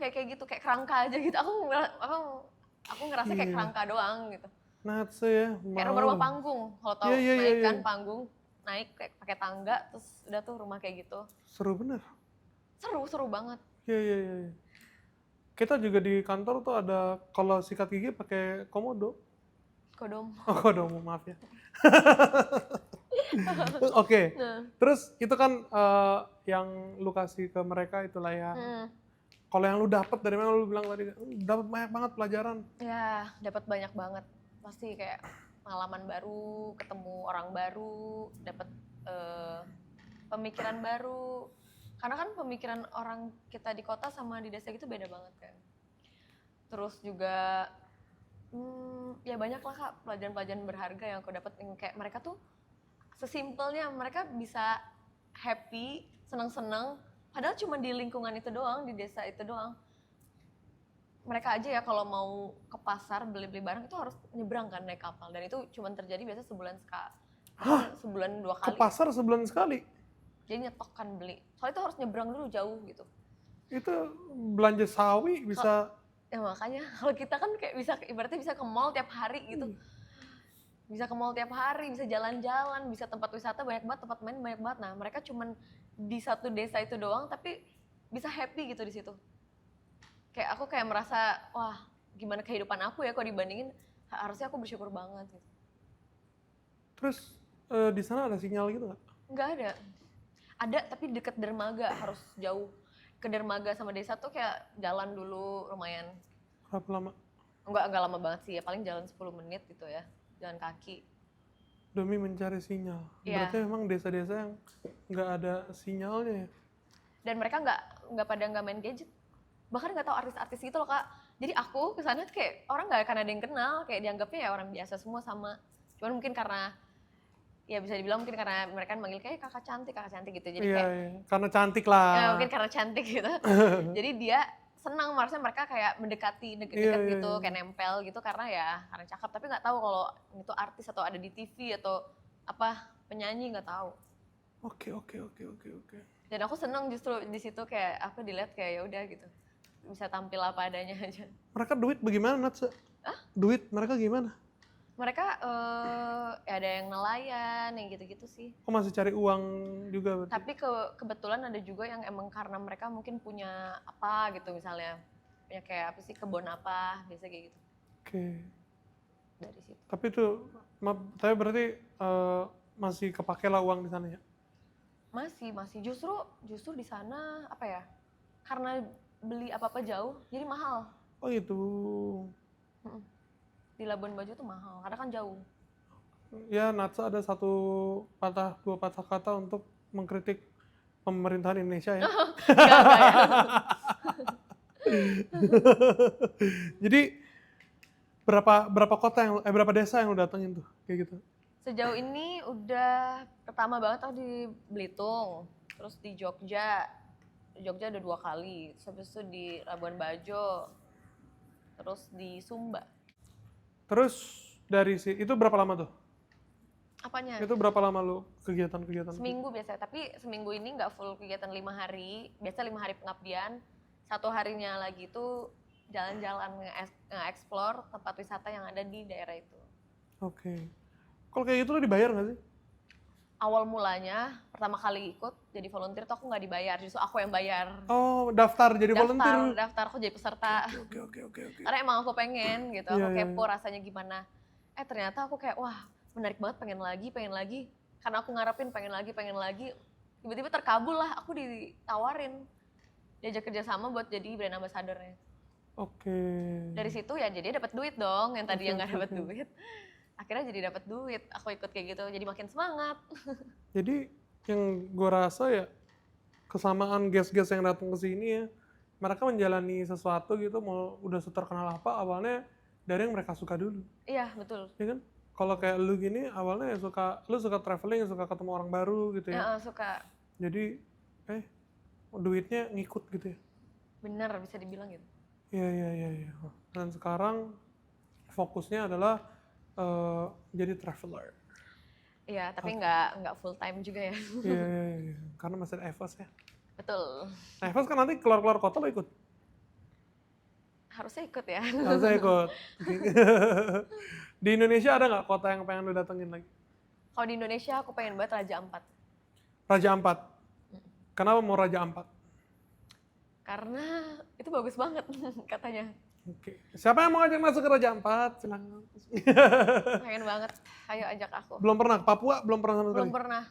Kayak gitu, kayak kerangka aja gitu. Aku ngerasa kayak kerangka doang gitu. Natse ya. Kayak rumah panggung. Kalau tahu naik kan panggung, naik kayak pakai tangga, terus udah tuh rumah kayak gitu. Seru bener. Seru banget. Iya. Kita juga di kantor tuh ada kalau sikat gigi pakai komodo. Kodom. Oh, kodomo, maaf ya. Oke. Terus itu kan yang lu kasih ke mereka itulah ya. Kalau yang lu dapat dari mana, lu bilang tadi dapat banyak banget pelajaran. Ya, dapat banyak banget. Pasti kayak pengalaman baru, ketemu orang baru, dapat pemikiran baru. Karena kan pemikiran orang kita di kota sama di desa gitu beda banget kan. Terus juga ya banyak lah Kak pelajaran-pelajaran berharga yang aku dapat, yang kayak mereka tuh sesimpelnya mereka bisa happy, senang-senang, padahal cuma di lingkungan itu doang, di desa itu doang. Mereka aja ya kalau mau ke pasar beli-beli barang itu harus nyebrang kan naik kapal, dan itu cuma terjadi biasa sebulan sekali. Sebulan 2 Ke kali. pasar sebulan sekali? Jadi nyetok kan beli. Soalnya itu harus nyebrang dulu jauh gitu. Itu belanja sawi bisa... Ya makanya kalau kita kan kayak bisa, ibaratnya bisa ke mall tiap hari gitu. Bisa ke mall tiap hari, bisa jalan-jalan, bisa tempat wisata banyak banget, tempat main banyak banget. Nah mereka cuman di satu desa itu doang tapi bisa happy gitu di situ. Kayak aku kayak merasa, wah gimana kehidupan aku ya kalau dibandingin, harusnya aku bersyukur banget gitu. Terus di sana ada sinyal gitu nggak? Nggak ada. Ada tapi deket dermaga, harus jauh. Ke dermaga sama desa tuh kayak jalan dulu lumayan. Berapa lama? Enggak lama banget sih ya, paling jalan 10 menit gitu ya, jalan kaki. Demi mencari sinyal. Iya. Berarti memang desa-desa yang nggak ada sinyalnya ya? Dan mereka nggak pada nggak main gadget. Bahkan nggak tahu artis-artis gitu loh Kak. Jadi aku kesana tuh kayak orang nggak akan ada yang kenal, kayak dianggapnya ya orang biasa semua sama. Cuman mungkin karena ya bisa dibilang mungkin karena mereka manggil kayak kakak cantik gitu. Jadi Iya, kayak iya. Karena cantik lah. ya, mungkin karena cantik gitu. Jadi dia senang, maksudnya mereka kayak mendekati deket Iya, gitu, iya. kayak nempel gitu karena ya karena cakep. Tapi nggak tahu kalau itu artis atau ada di TV atau apa penyanyi, nggak tahu. Oke. Dan aku seneng justru di situ kayak aku dilihat kayak ya udah gitu, bisa tampil apa adanya aja. Mereka duit bagaimana, Nats? Duit mereka gimana? Mereka ya ada yang nelayan, yang gitu-gitu sih. Kok masih cari uang juga berarti? Tapi kebetulan ada juga yang emang karena mereka mungkin punya apa gitu misalnya. Punya kayak apa sih, kebun apa, biasa kayak gitu. Oke. Dari situ. Tapi itu, tapi berarti masih kepake lah uang di sana ya? Masih. Justru di sana apa ya? Karena beli apa-apa jauh, jadi mahal. Oh gitu. Di Labuan Bajo tuh mahal, karena kan jauh. Ya, Natsa ada dua patah kata untuk mengkritik pemerintahan Indonesia ya. Enggak ya. Jadi berapa desa yang lo datengin tuh kayak gitu? Sejauh ini udah pertama banget aku di Belitung, terus di Jogja. Di Jogja ada 2 kali, terus habis itu di Labuan Bajo, terus di Sumba. Terus itu berapa lama tuh? Apanya? Itu berapa lama lu kegiatan-kegiatan? Seminggu biasanya, tapi seminggu ini nggak full kegiatan 5 hari. Biasa 5 hari pengabdian, 1 harinya lagi tuh jalan-jalan nge-explore tempat wisata yang ada di daerah itu. Oke. Kalau kayak gitu lu dibayar nggak sih? Awal mulanya, pertama kali ikut jadi volunteer tuh aku nggak dibayar, justru aku yang bayar. Oh, daftar jadi volunteer? Daftar, aku jadi peserta. Oke. Karena emang aku pengen gitu, Iya, aku iya, kepo rasanya gimana. Ternyata aku kayak, wah menarik banget, pengen lagi. Karena aku ngarepin pengen lagi. Tiba-tiba terkabul lah, aku ditawarin. Diajak kerjasama buat jadi brand ambassador-nya. Oke. Dari situ ya jadi dapat duit dong, yang tadi Oke, yang nggak oke, dapat oke. duit. Akhirnya jadi dapat duit, aku ikut kayak gitu, jadi makin semangat. Jadi yang gue rasa ya kesamaan guest-guest yang datang ke sini ya, mereka menjalani sesuatu gitu, mau udah terkenal apa awalnya dari yang mereka suka dulu, Iya betul. ya kan? Kalau kayak lu gini awalnya ya lu suka traveling, suka ketemu orang baru gitu ya. Suka. Jadi duitnya ngikut gitu ya. Bener bisa dibilang gitu. Iya. Dan sekarang fokusnya adalah jadi traveler. Iya, tapi nggak full time juga ya. Iya. Karena masih ada EVOS ya. Betul. Nah, EVOS kan nanti keluar kota lo ikut. Harusnya ikut ya. Harusnya ikut. Di Indonesia ada nggak kota yang pengen lo datengin lagi? Kalau di Indonesia aku pengen banget Raja Ampat. Raja Ampat. Kenapa mau Raja Ampat? Karena itu bagus banget katanya. Oke. Siapa yang mau ngajak masuk ke Raja Ampat? Silakan. Pengen banget. Ayo ajak aku. Belum pernah ke Papua? Belum pernah sama sekali? Belum pernah.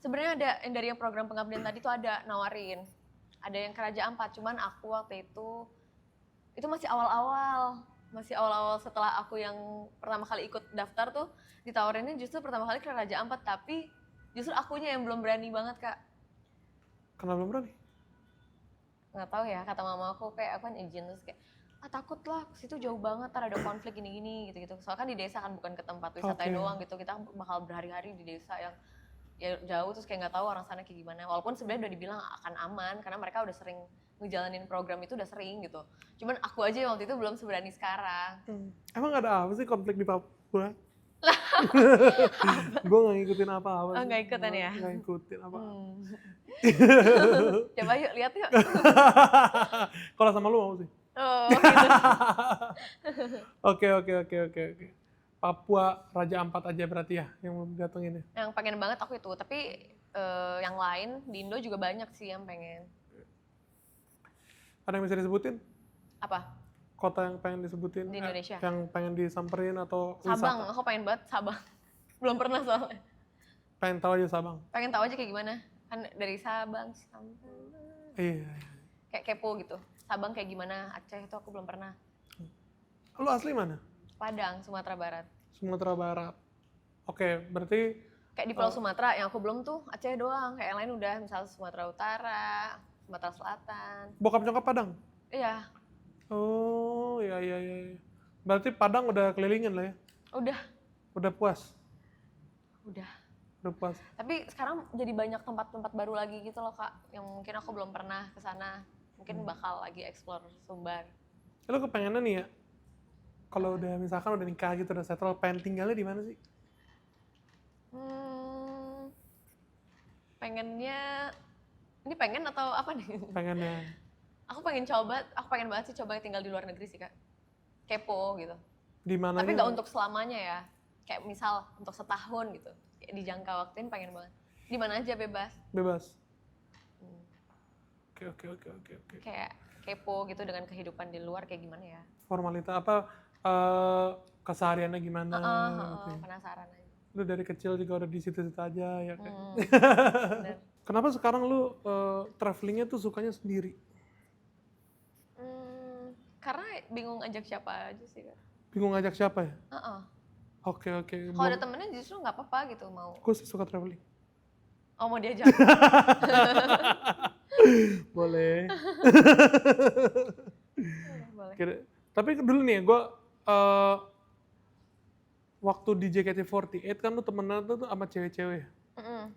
Sebenarnya ada yang dari yang program pengabdian tadi tuh ada nawarin. Ada yang ke Raja Ampat, cuman aku waktu itu masih awal-awal. Masih awal-awal setelah aku yang pertama kali ikut daftar tuh ditawarinnya justru pertama kali ke Raja Ampat, tapi justru akunya yang belum berani banget Kak. Kenapa belum berani? Nggak tahu ya, kata mama aku kayak aku kan izin terus kayak takut lah ke situ jauh banget, ntar ada konflik gini-gini gitu-gitu. Soalnya kan di desa kan bukan ke tempat wisata Oke. doang gitu, kita bakal berhari-hari di desa yang ya jauh terus kayak nggak tahu orang sana kayak gimana. Walaupun sebenarnya udah dibilang akan aman karena mereka udah sering ngejalanin program itu udah sering gitu. Cuman aku aja waktu itu belum seberani sekarang. Emang ada apa sih konflik di Papua? Gue gak ngikutin apa-apa. Oh, sih. nggak ikutan ya? Nggak ngikutin apa. Coba yuk lihat yuk. Kalau sama lu mau sih. Oh, gitu. Oke. Papua Raja Ampat aja berarti ya yang mau datengin ya. Yang pengen banget aku itu, tapi yang lain di Indo juga banyak sih yang pengen. Ada yang bisa disebutin? Apa? Kota yang pengen disebutin? Di Indonesia? Yang pengen disamperin atau Sabang, wisata? aku pengen banget Sabang. Belum pernah soalnya. Pengen tahu aja Sabang. Pengen tahu aja kayak gimana. Kan dari Sabang sampai Iya. kayak kepo gitu. Sabang kayak gimana, Aceh itu aku belum pernah. Lu asli mana? Padang, Sumatera Barat. Sumatera Barat. Oke, berarti Kayak di Pulau Sumatera, yang aku belum tuh Aceh doang. Kayak yang lain udah, misalnya Sumatera Utara, Sumatera Selatan. bokap nyokap Padang? Iya, Oh, iya. Berarti Padang udah kelilingin lah ya? udah. Udah puas? Udah. Udah puas. Tapi sekarang jadi banyak tempat-tempat baru lagi gitu loh Kak, yang mungkin aku belum pernah ke sana. Mungkin bakal lagi explore Sumbar. Lu kepengennya nih ya, kalau udah misalkan udah nikah gitu, udah settle, pengen tinggalnya di mana sih? Pengennya, ini pengen atau apa nih? Pengennya Aku pengen banget sih coba tinggal di luar negeri sih Kak. Kepo gitu. di mana? Tapi nggak untuk selamanya ya. Kayak misal untuk setahun gitu. Kayak di jangka waktuin pengen banget. Di mana aja bebas. Bebas. Hmm. Oke. Kayak kepo gitu dengan kehidupan di luar kayak gimana ya. Formalita apa? Kesehariannya gimana? Gitu ya. Penasaran aja. Lu dari kecil juga udah di situ-situ aja ya kan? Bener. Kenapa sekarang lu travelingnya tuh sukanya sendiri? Karena bingung ajak siapa aja sih Kak. Bingung ngajak siapa ya? Oke. Kalau ada temennya justru nggak apa-apa gitu mau. Gue sih suka traveling. Oh mau diajak. Boleh. Boleh. Tapi dulu nih gue waktu di JKT48 kan lu temenan tuh sama cewek-cewek. Mm-mm.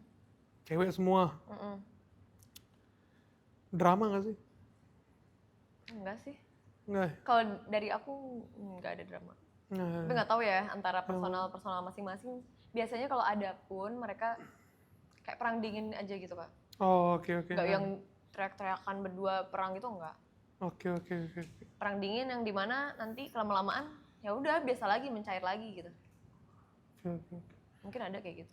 Cewek semua. Mm-mm. Drama gak sih? Enggak sih. Enggak. Kalau dari aku nggak ada drama. Tapi nggak tahu ya antara personal masing-masing. Biasanya kalau ada pun mereka kayak perang dingin aja gitu Kak. Oh, oke. Nggak yang teriak-teriakan berdua perang gitu enggak. Oke. Perang dingin yang dimana nanti lama-lamaan ya udah biasa lagi mencair lagi gitu. Oke. Mungkin ada kayak gitu.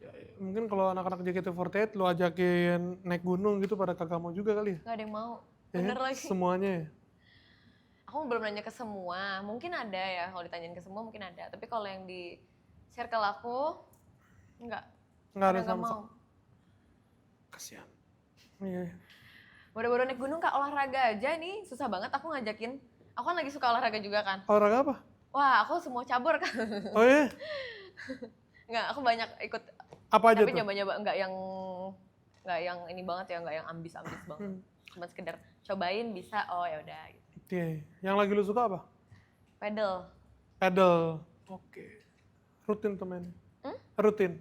Ya, mungkin kalau anak-anak JKT48 lu ajakin naik gunung gitu pada kagak mau juga kali ya? Nggak ada yang mau. Ya, Bener lagi. semuanya ya? Aku belum nanya ke semua. Mungkin ada ya kalau ditanyain ke semua mungkin ada. Tapi kalau yang di circle aku enggak. Nggak ada Nggak sama mau. Kasihan. Iya. Baru-baru naik gunung Kak, olahraga aja nih susah banget aku ngajakin. Aku kan lagi suka olahraga juga kan. Olahraga apa? Wah aku semua cabur kan. Oh iya? Nggak, aku banyak ikut. Apa aja Tapi tuh? nyoba-nyoba nggak yang ini banget ya, nggak yang ambis-ambis banget. Cuma sekedar cobain bisa, oh ya udah. Gitu. Iya. Yang lagi lu suka apa? Pedal. Paddle. Oke. Rutin tuh main? Rutin.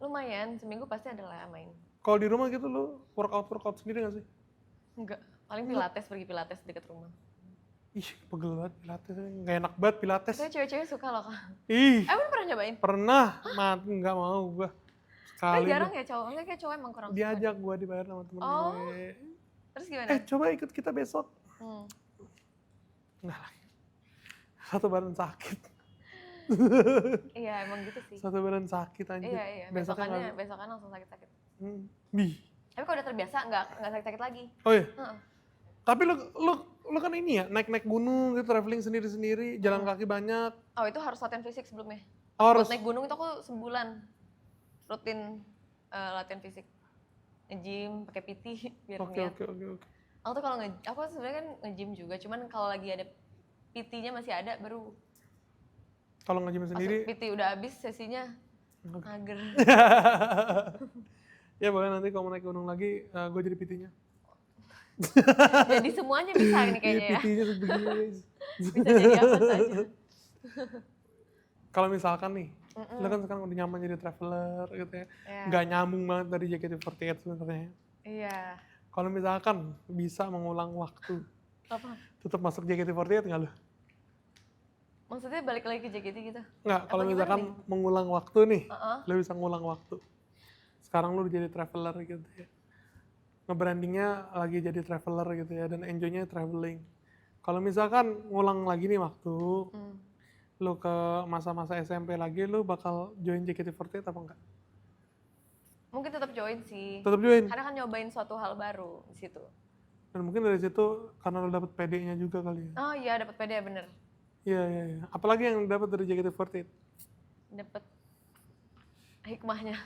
Lumayan, seminggu pasti ada lah main. Kalau di rumah gitu lu workout sendiri gak sih? Enggak, paling pilates, pergi pilates dekat rumah. Ih, pegel banget pilates. Gak enak banget pilates. Saya cewek-cewek suka loh Kak. Ih, Emang pernah nyobain? pernah. Nggak mau gua. Tapi Sekali jarang gua. ya cowok, enggak kayak cowok emang kurang suka. Diajak gua dibayar sama temen Oh. gue. Terus gimana? Coba ikut kita besok. Enggak lah. Satu badan sakit. Iya emang gitu sih. Satu badan sakit anjir. Iya, besokannya langsung sakit-sakit. Bih. Tapi kalau udah terbiasa nggak sakit-sakit lagi. Oh iya. Heeh. Tapi lu kan ini ya, naik gunung gitu, traveling sendiri-sendiri, jalan kaki banyak. Oh itu harus latihan fisik sebelumnya. Harus. Buat naik gunung itu aku sebulan rutin latihan fisik. Nge-gym, pakai PT biar niat. Oke. Aku tuh kalau aku sebenarnya kan nge-gym juga, cuman kalau lagi ada PT-nya masih ada baru. Kalau nge-gym Pas sendiri, PT udah habis sesinya mager. ya bahkan nanti kalau mau naik gunung lagi, gue jadi PT-nya. Jadi semuanya bisa nih kayaknya ya. PT-nya sebegini guys. Bisa jadi apa saja. Kalau misalkan nih, lo kan sekarang udah nyaman jadi traveler gitu ya. Iya. Nggak nyambung banget dari JKT48 sebenarnya. Iya. Kalau misalkan bisa mengulang waktu, Apa? tetap masuk JKT48 nggak lo? Maksudnya balik lagi ke JKT gitu? Nggak, kalau Apa gimana misalkan nih? mengulang waktu nih, Heeh. lo bisa ngulang waktu. Sekarang lo udah jadi traveler gitu ya. Nge-brandingnya lagi jadi traveler gitu ya, dan enjoy-nya traveling. Kalau misalkan ngulang lagi nih waktu, lo ke masa-masa SMP lagi, lo bakal join JKT48 apa enggak? Mungkin tetap join sih. Tetap join. Karena kan nyobain suatu hal baru di situ. Dan mungkin dari situ karena lo dapet PD-nya juga kali ya. Oh iya, dapat PD bener. Iya, iya, iya. Apalagi yang dapat dari JKT48? Dapat hikmahnya.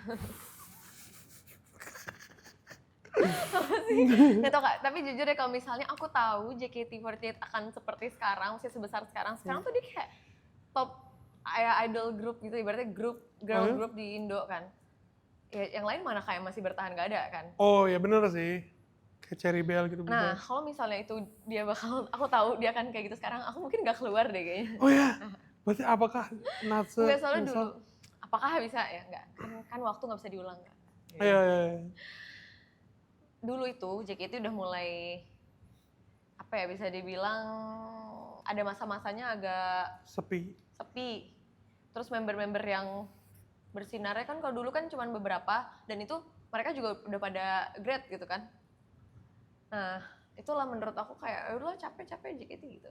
Apa sih? Nggak tau Kak, tapi jujur deh kalau misalnya aku tahu JKT48 akan seperti sekarang, masih sebesar sekarang tuh dia kayak top idol group gitu, ibaratnya grup, girl group di Indo kan. Ya, yang lain mana kayak masih bertahan, nggak ada kan. Oh ya bener sih. Kayak Cherry Bell gitu. Nah, kalau misalnya itu dia bakal, aku tahu dia akan kayak gitu sekarang, aku mungkin nggak keluar deh kayaknya. Oh ya, berarti apakah Natse? Enggak, soalnya dulu, apakah bisa ya? Enggak, kan waktu nggak bisa diulang kan. Iya, iya, iya. Dulu itu JKT udah mulai, apa ya, bisa dibilang ada masa-masanya agak Sepi. sepi. Terus member-member yang bersinarnya kan kalau dulu kan cuma beberapa, dan itu mereka juga udah pada grade gitu kan. Nah, itulah menurut aku kayak, udahlah capek-capek JKT gitu.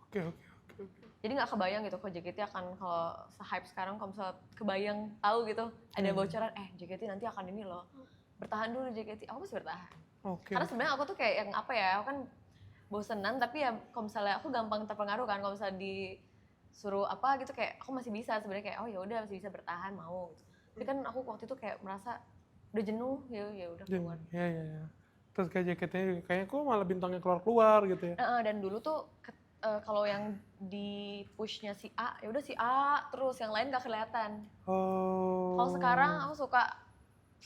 Oke, oke, oke, oke. Jadi nggak kebayang gitu kalau JKT akan, kalau se-hype sekarang, kalau misalnya kebayang tahu gitu, ada bocoran, JKT nanti akan ini loh, bertahan dulu JKT, aku masih bertahan. Oke. Karena sebenarnya aku tuh kayak yang apa ya, aku kan bosenan, tapi ya kalau misalnya aku gampang terpengaruh kan, kalau misalnya disuruh apa gitu kayak aku masih bisa sebenarnya kayak, oh ya udah masih bisa bertahan, mau. Tapi kan aku waktu itu kayak merasa udah jenuh, ya udah keluar. Iya, iya, iya. Terus kayak JKT-nya juga kayaknya kok malah bintangnya keluar-keluar gitu ya. Dan dulu tuh kalau yang di pushnya si A, ya udah si A terus, yang lain gak kelihatan. Oh. Kalau sekarang aku suka,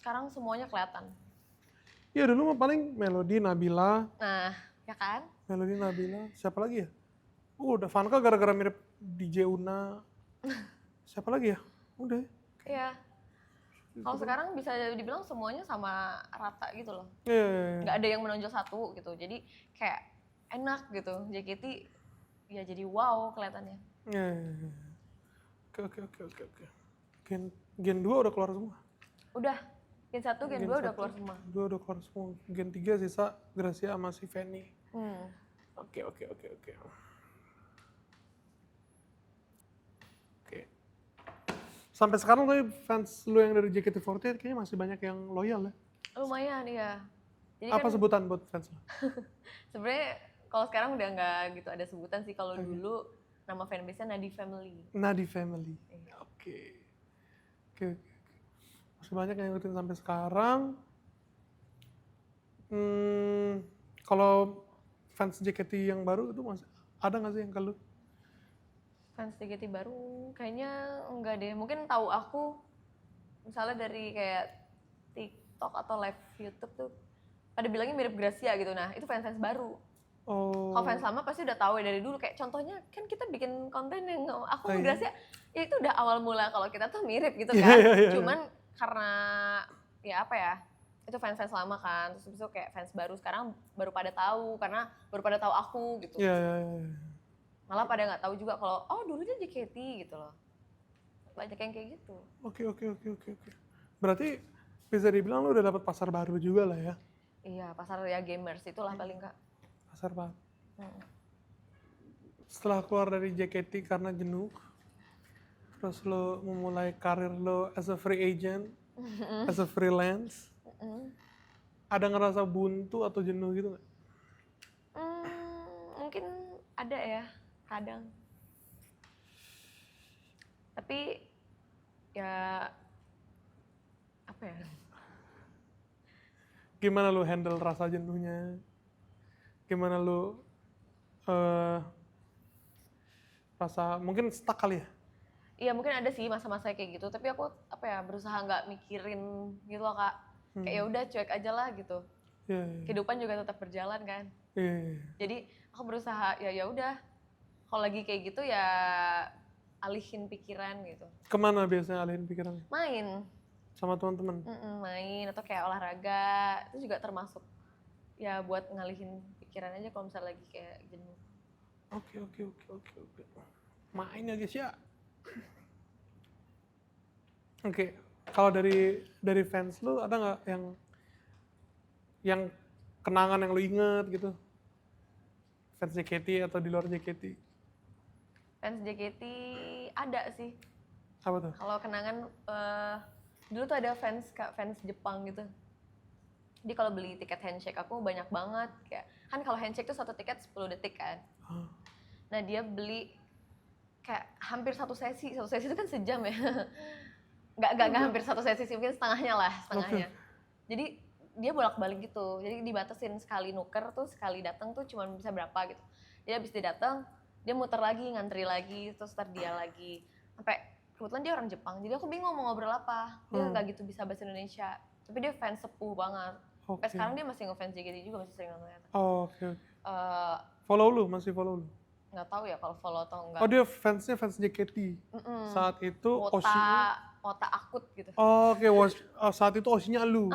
sekarang semuanya kelihatan. Iya dulu mah paling Melody, Nabila. Nah, ya kan? Melody, Nabila. Siapa lagi ya? Udah Vanka gara-gara mirip DJ Una. Siapa lagi ya? Udah. Iya. Kalau sekarang bisa dibilang semuanya sama rata gitu loh. Iya. Nggak ada yang menonjol satu gitu. Jadi kayak enak gitu. JKT ya jadi wow kelihatannya. Iya. Oke. Gen 2 udah keluar semua. Udah. Gen 1, Gen 2 udah keluar semua. 2 udah keluar semua. Gen 3 sisa Gracia sama si Fanny. Hmm. Oke. Sampai sekarang tapi fans lu yang dari JKT48 kayaknya masih banyak yang loyal ya. Lumayan ya. Jadi Apa kan sebutan buat fans lu? sebenarnya kalau sekarang udah nggak gitu ada sebutan sih. Kalau dulu nama fanbase-nya Nadi Family. Nadi Family. Iya. Oke. Masih banyak yang ngikutin sampai sekarang. Kalau fans JKT yang baru itu masih ada nggak sih yang ke lu? Fans JKT baru kayaknya enggak deh. Mungkin tahu aku misalnya dari kayak TikTok atau live YouTube tuh pada bilangnya mirip Gracia gitu. Nah, itu fans-fans baru. Oh. Kalau fans lama pasti udah tahu ya dari dulu, kayak contohnya kan kita bikin konten yang aku Oh, iya. Gracia, ya itu udah awal mula kalau kita tuh mirip gitu Iya, kan. iya. Cuman karena ya apa ya, itu fans-fans lama kan, terus itu kayak fans baru sekarang baru pada tahu karena baru pada tahu aku gitu. Iya. Malah pada nggak tahu juga kalau dulunya JKT gitu loh. Banyak yang kayak gitu. Oke. Berarti bisa dibilang lu udah dapat pasar baru juga lah ya. Iya, pasar ya gamers itulah paling Kak. Pasar baru. Setelah keluar dari JKT karena jenuh, terus lo memulai karir lo as a free agent, as a freelance, ada ngerasa buntu atau jenuh gitu nggak? Mungkin ada ya, kadang. Tapi ya apa ya? Gimana lo handle rasa jenuhnya? Gimana lo Rasa mungkin stuck kali ya? Iya mungkin ada sih masa-masa kayak gitu, tapi aku berusaha nggak mikirin gitu loh Kak. Kayak ya udah cuek aja lah gitu. Iya, iya. Kehidupan juga tetap berjalan kan. Iya, iya. Jadi aku berusaha ya udah kalau lagi kayak gitu ya alihin pikiran gitu. Kemana biasanya alihin pikirannya? Main, Sama teman-teman? main atau kayak olahraga itu juga termasuk ya buat ngalihin pikiran aja kalau misalnya lagi kayak jenuh. Oke. Main ya guys ya. Oke, kalau dari fans lu ada nggak yang kenangan yang lu inget gitu? Fans JKT atau di luar JKT? Fans JKT ada sih. Apa tuh? Kalau kenangan dulu tuh ada fans Jepang gitu. Jadi kalau beli tiket handshake aku banyak banget kayak kan kalau handshake tuh 1 tiket 10 detik kan. Nah dia beli kayak hampir satu sesi itu kan sejam ya. Nggak hampir 1 sesi sih, mungkin setengahnya. Okay. Jadi dia bolak-balik gitu. Jadi dibatasin sekali nuker tuh sekali datang tuh cuma bisa berapa gitu. Jadi habis dia datang dia muter lagi, ngantri lagi, terus ntar dia lagi. Sampai kebetulan dia orang Jepang, jadi aku bingung mau ngobrol apa. Dia nggak gitu bisa bahasa Indonesia. Tapi dia fans sepuh banget. Sampai sekarang dia masih ngefans JKT juga, masih sering nonton. Oke. Masih follow lu? Nggak tahu ya kalau follow atau enggak. Oh dia fansnya fans JKT. Saat itu Wota akut gitu. Oke, saat itu Oshinya lu.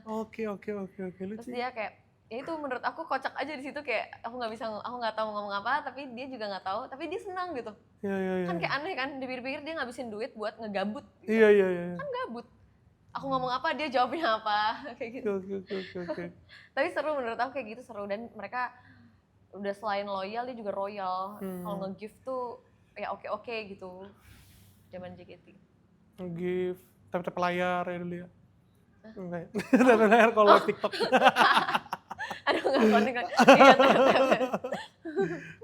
Oke. Terus dia kayak ya itu menurut aku kocak aja di situ kayak aku nggak tahu ngomong apa tapi dia juga nggak tahu tapi dia senang gitu. Iya. Kan kayak aneh kan dipikir-pikir dia ngabisin duit buat ngegabut. Gitu. Iya. Kan gabut. Aku ngomong apa dia jawabnya apa kayak gitu. Oke. Tapi seru menurut aku kayak gitu seru dan mereka udah selain loyal dia juga royal. Kalau nge-gift tuh ya oke gitu. Zaman JKT. Nge-gift tap layar ya dulu ya. Enggak. Tap layar kalau TikTok. Aduh nggak konek. Iya,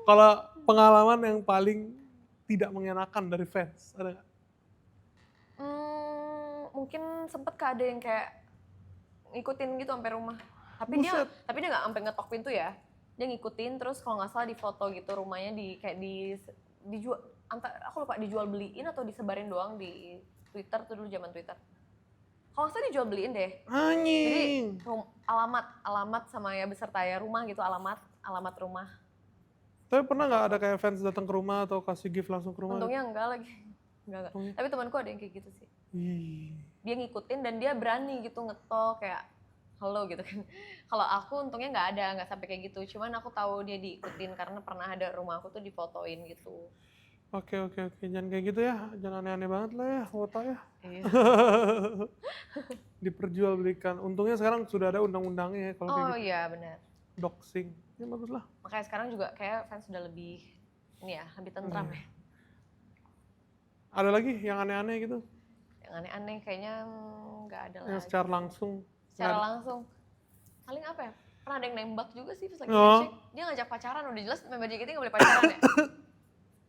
Kalau pengalaman yang paling tidak mengenakan dari fans ada nggak? Mungkin sempet ada yang kayak ngikutin gitu sampai rumah. Tapi Buset. dia nggak sampai ngetok pintu ya. Dia ngikutin terus kalau nggak salah di foto gitu rumahnya dijual aku lupa dijual beliin atau disebarin doang di Twitter tuh dulu zaman Twitter. Kalau nggak salah dijual beliin deh. Anjing. Jadi alamat sama ya beserta ya rumah gitu alamat rumah. Tapi pernah nggak ada kayak fans datang ke rumah atau kasih gift langsung ke rumah? Untungnya enggak lagi. Enggak. Tapi temanku ada yang kayak gitu sih. Ih. Dia ngikutin dan dia berani gitu ngetok kayak halo gitu kan. Kalau aku untungnya nggak sampai kayak gitu. Cuman aku tahu dia diikutin karena pernah ada rumah aku tuh difotoin gitu. Oke. Jangan kayak gitu ya. Jangan aneh-aneh banget lah ya, Wota ya. Iya. Diperjualbelikan. Untungnya sekarang sudah ada undang-undangnya ya kalau kayak gitu. Iya benar. Doxing. Ya bagus lah. Makanya sekarang juga kayak fans sudah lebih lebih tentram ya. Ada lagi yang aneh-aneh gitu? Yang aneh-aneh kayaknya nggak ada Yang lagi. secara langsung? Secara langsung. Paling apa ya? Pernah ada yang nembak juga sih pas lagi Oh. handshake. Dia ngajak pacaran, udah jelas member JKT nggak boleh pacaran ya?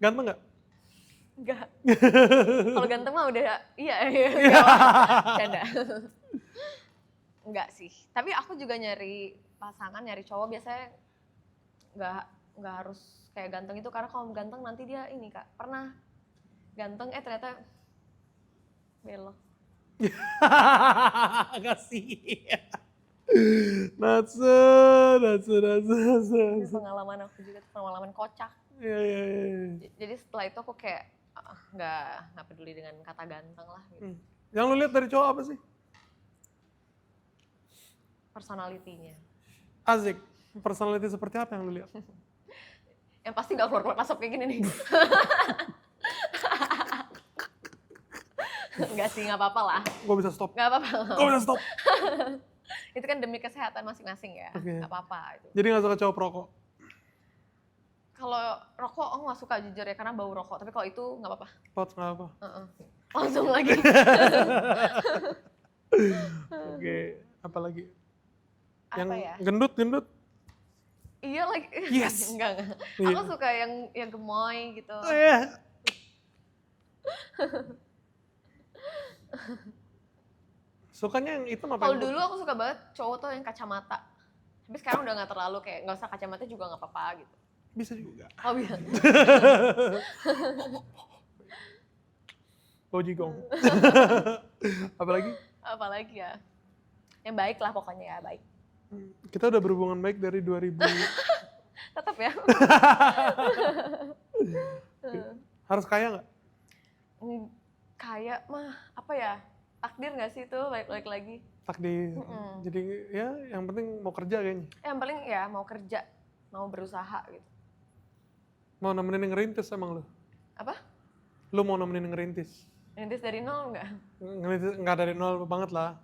Ganteng nggak? Enggak. Kalau ganteng mah udah iya. Canda. Enggak sih. Tapi aku juga nyari pasangan, nyari cowok biasanya nggak harus kayak ganteng itu karena kalau ganteng nanti dia ini Kak. Pernah ganteng ternyata belok. Gak sih. Natsu. Ini pengalaman aku juga, pengalaman kocak. Iya. Jadi setelah itu aku kayak nggak peduli dengan kata ganteng lah gitu. Yang lu lihat dari cowok apa sih? Personality-nya. Asik. Personality seperti apa yang lu lihat? Yang pasti nggak keluar asap kayak gini nih. Enggak sih, nggak apa-apa lah. Gue bisa stop. Nggak apa-apa. Gue bisa stop. Itu kan demi kesehatan masing-masing ya. Oke. Nggak apa-apa itu. Jadi gak suka cowok perokok? Kalau rokok aku nggak suka jujur ya karena bau rokok. Tapi kalau itu nggak apa-apa. Pot gak apa? Langsung lagi. Oke. Apa lagi? Apa Yang ya? gendut? Iya lagi. Yes. Enggak. Iya. Aku suka yang gemoy gitu. Sukanya yang hitam apa? Kalau yang dulu aku suka banget cowok tuh yang kacamata. Tapi sekarang udah nggak terlalu kayak nggak usah kacamata juga nggak apa-apa gitu. Bisa juga. Oh bisa. Bau jigong. Apalagi? Apalagi ya? Yang baik lah pokoknya ya, baik. Kita udah berhubungan baik dari 2000. Tetap ya. Harus kaya nggak? Kayak mah, apa ya? Takdir nggak sih itu, balik lagi. Takdir. Jadi ya yang penting mau kerja kayaknya. Yang paling ya mau kerja, mau berusaha gitu. Mau nemenin ngerintis emang lu? Apa? Lu mau nemenin ngerintis? Rintis dari nol nggak? Ngerintis nggak dari nol banget lah.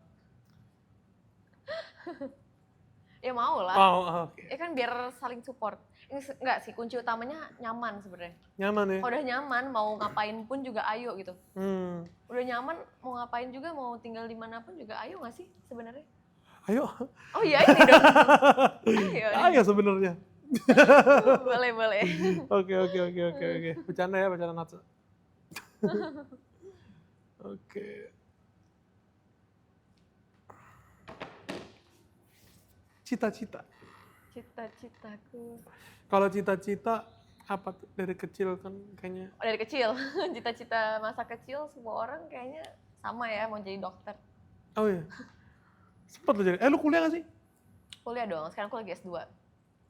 Ya mau lah. Oh, oke. Ya kan biar saling support. Ini enggak sih, kunci utamanya nyaman sebenarnya. Nyaman ya? Kalau udah nyaman, mau ngapain pun juga ayo gitu. Udah nyaman, mau ngapain juga, mau tinggal di mana pun juga ayo nggak sih sebenarnya? Ayo. Oh iya ini dong. Ayo. Ayo sebenarnya. Boleh, boleh. Oke. Bercanda ya, bercanda Natsa. Oke. Cita-cita. Cita-citaku. Kalau cita-cita apa tuh? Dari kecil kan kayaknya. Oh, dari kecil. Cita-cita masa kecil semua orang kayaknya sama ya, mau jadi dokter. Oh iya. Sempet lo jadi. Lu kuliah gak sih? Kuliah dong, sekarang aku lagi S2.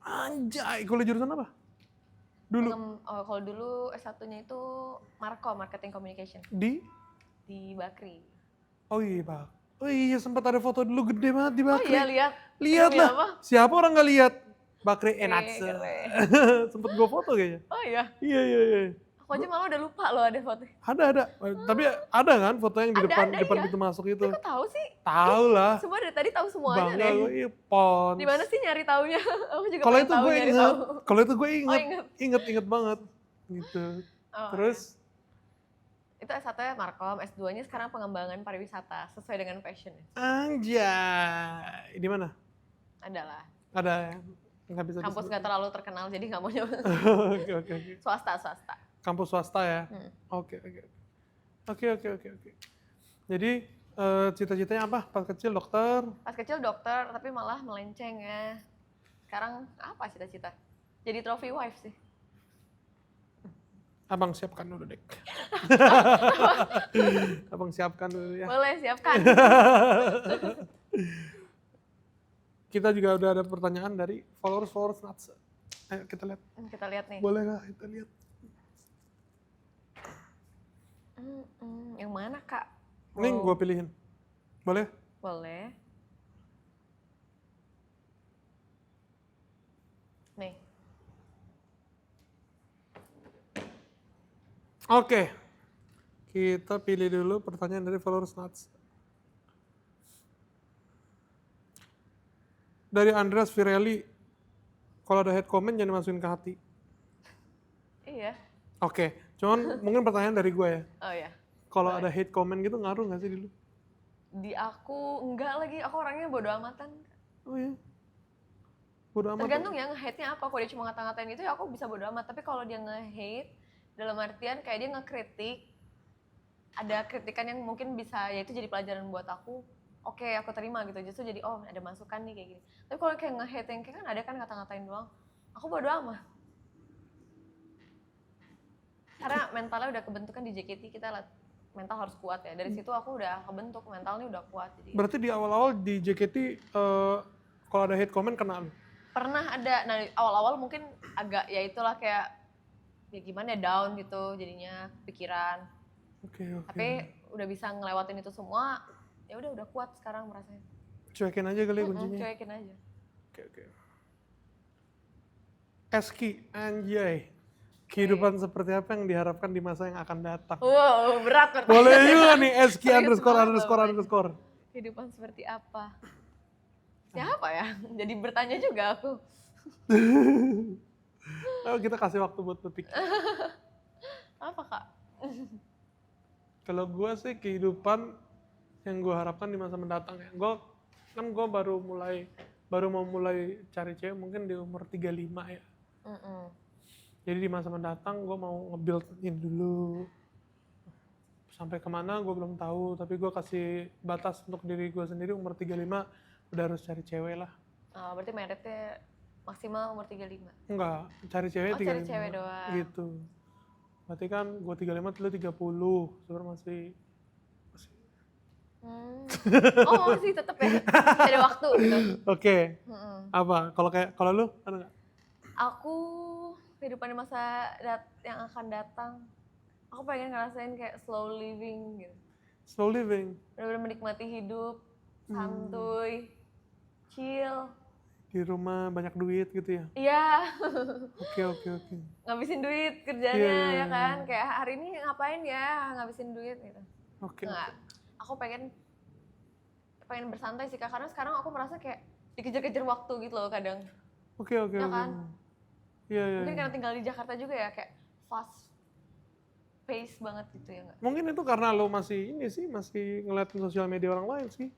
Anjay, kuliah jurusan apa? Dulu. Kalau dulu S1-nya itu Marketing Communication Di? Bakri. Oh iya, Bang. Oh iya, sempat ada foto dulu gede banget di Oh Bakri. iya, lihat. Lihat Demi lah. apa? Siapa orang nggak lihat? Bakri Enatse. keren. Sempet gue foto kayaknya. Oh iya, Iya. aku aja malah udah lupa loh ada foto. Ada. Tapi ada kan foto yang di Ada, depan iya. pintu masuk itu. Kok tahu sih? Tahu lah. Semua dari tadi tahu semuanya Bangga deh. gue, iya Pons. Di mana sih nyari taunya? Aku juga Kalau pengen itu tahu, gue nyari inget. tahu. Kalau itu gue Oh, inget. inget banget. Gitu. Oh, Terus itu S1-nya Markom, S2-nya sekarang pengembangan pariwisata sesuai dengan passion. anjay. Di mana? Adalah. Ada ya? Nggak bisa Kampus disebut. nggak terlalu terkenal jadi nggak mau nyoba. Oke. Swasta. Kampus swasta ya? Oke. Jadi cita-citanya apa? Pas kecil dokter? Pas kecil dokter tapi malah melenceng ya. Sekarang apa cita-cita? Jadi trophy wife sih. Abang siapkan dulu, Dek. Abang siapkan dulu ya. Boleh, siapkan. Kita juga udah ada pertanyaan dari followers Natsa. Ayo kita lihat. Kita lihat nih. Boleh nggak kita lihat? Yang mana, Kak? Ini gue pilihin. Boleh? Boleh. Nih. Oke. Kita pilih dulu pertanyaan dari followers Natsa. Dari Andreas Virelli, kalau ada head comment jangan dimasukin ke hati. Iya. Oke, cuman mungkin pertanyaan dari gue ya. Oh ya. Kalau ada hate comment gitu ngaruh nggak sih di lu? Di aku enggak lagi, aku orangnya bodo amatan. Oh iya. Bodo amat. Tergantung ya nge-hate-nya apa. Kalau dia cuma ngata-ngatain itu ya aku bisa bodo amat. Tapi kalau dia nge-hate dalam artian kayak dia ngekritik, ada kritikan yang mungkin bisa ya itu jadi pelajaran buat aku. Oke, aku terima gitu. Justru jadi oh ada masukan nih kayak gini. Tapi kalau kayak nge-hate yang kayak kan ada kan ngata-ngatain doang. Aku bodo amat. Karena mentalnya udah kebentuk kan di JKT kita mental harus kuat ya. Dari situ aku udah kebentuk mentalnya udah kuat. Jadi Berarti di awal-awal di JKT kalau ada hate comment kena lu? pernah ada. Nah awal-awal mungkin agak ya itulah kayak ya gimana ya down gitu jadinya pikiran. Oke. Tapi udah bisa ngelewatin itu semua. Ya udah kuat sekarang merasanya. Cuekin aja kali ya kuncinya. Cuekin aja. Oke. Eski, anjay. Kehidupan seperti apa yang diharapkan di masa yang akan datang? Wow, berat pertanyaan. Boleh juga nih Eski Serius banget underscore. Kehidupan seperti apa? Siapa ya? Jadi bertanya juga aku. Ayo kita kasih waktu buat berpikir. Apa, Kak? Kalau gue sih kehidupan yang gue harapkan di masa mendatang ya. Gue baru mau mulai cari cewek mungkin di umur 35 ya. Jadi di masa mendatang gue mau nge-build in dulu. Sampai kemana gue belum tahu, tapi gue kasih batas untuk diri gue sendiri umur 35 udah harus cari cewek lah. Oh, berarti meritnya Maksimal umur 35. Enggak, cari cewek Oh, 35. cari cewek doang. Gitu. Berarti kan gue 35, lu 30. Sebenarnya masih Oh masih tetep ya, masih ada waktu gitu. Oke. Mm-mm. Apa? Kalau lu ada nggak? Aku kehidupan di masa yang akan datang, aku pengen ngerasain kayak slow living gitu. Slow living. Bener-bener menikmati hidup, santuy, chill. Di rumah banyak duit gitu ya. Iya, Oke. ngabisin duit kerjanya Iya. ya kan. Kayak hari ini ngapain ya ngabisin duit gitu. Oke. Nggak, aku pengen bersantai sih Kak, karena sekarang aku merasa kayak dikejar-kejar waktu gitu loh kadang. Oke. Ya kan? Iya. Mungkin karena tinggal di Jakarta juga ya, kayak fast pace banget gitu ya nggak? Mungkin itu karena lo masih ngeliatin sosial media orang lain sih.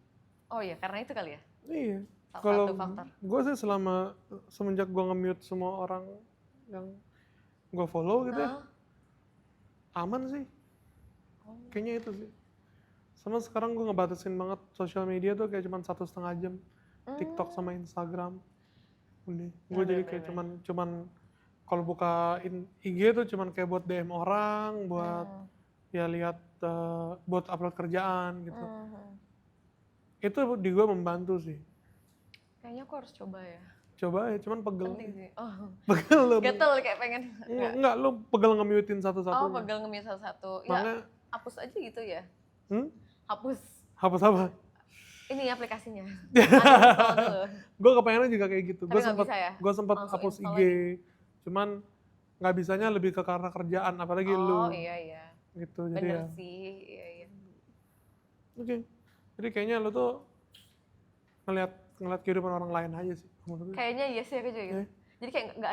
Oh iya, karena itu kali ya? Iya. Salah Kalau satu faktor. gue sih semenjak gue nge-mute semua orang yang gue follow gitu ya, aman sih. Kayaknya itu sih. Sama sekarang gue ngebatasin banget sosial media tuh kayak cuma 1,5 jam. TikTok sama Instagram. Udah. Gue jadi kayak cuman kalau buka IG tuh cuman kayak buat DM orang, buat ya lihat buat upload kerjaan gitu. Itu di gue membantu sih. Kayaknya aku harus coba ya. Coba ya, cuman pegel. Penting sih. Oh. Pegel lo. Gatel kayak pengen. Enggak, lo pegel nge-mutein satu-satu. Oh, pegel nge-mute satu-satu. Ya, Makanya, hapus aja gitu ya. Hapus. hapus apa? Ini aplikasinya. Uninstall dulu. Gue kepengennya juga kayak gitu. Tapi nggak bisa ya? Gue sempat Langsung hapus install IG. Cuman nggak bisanya lebih ke karena kerjaan, apalagi lu. Oh iya. Gitu, jadi Bener ya. sih. Iya. Oke. Jadi kayaknya lu tuh ngeliat kehidupan orang lain aja sih. Menurut gue. Kayaknya iya sih aku juga gitu. Jadi kayak nggak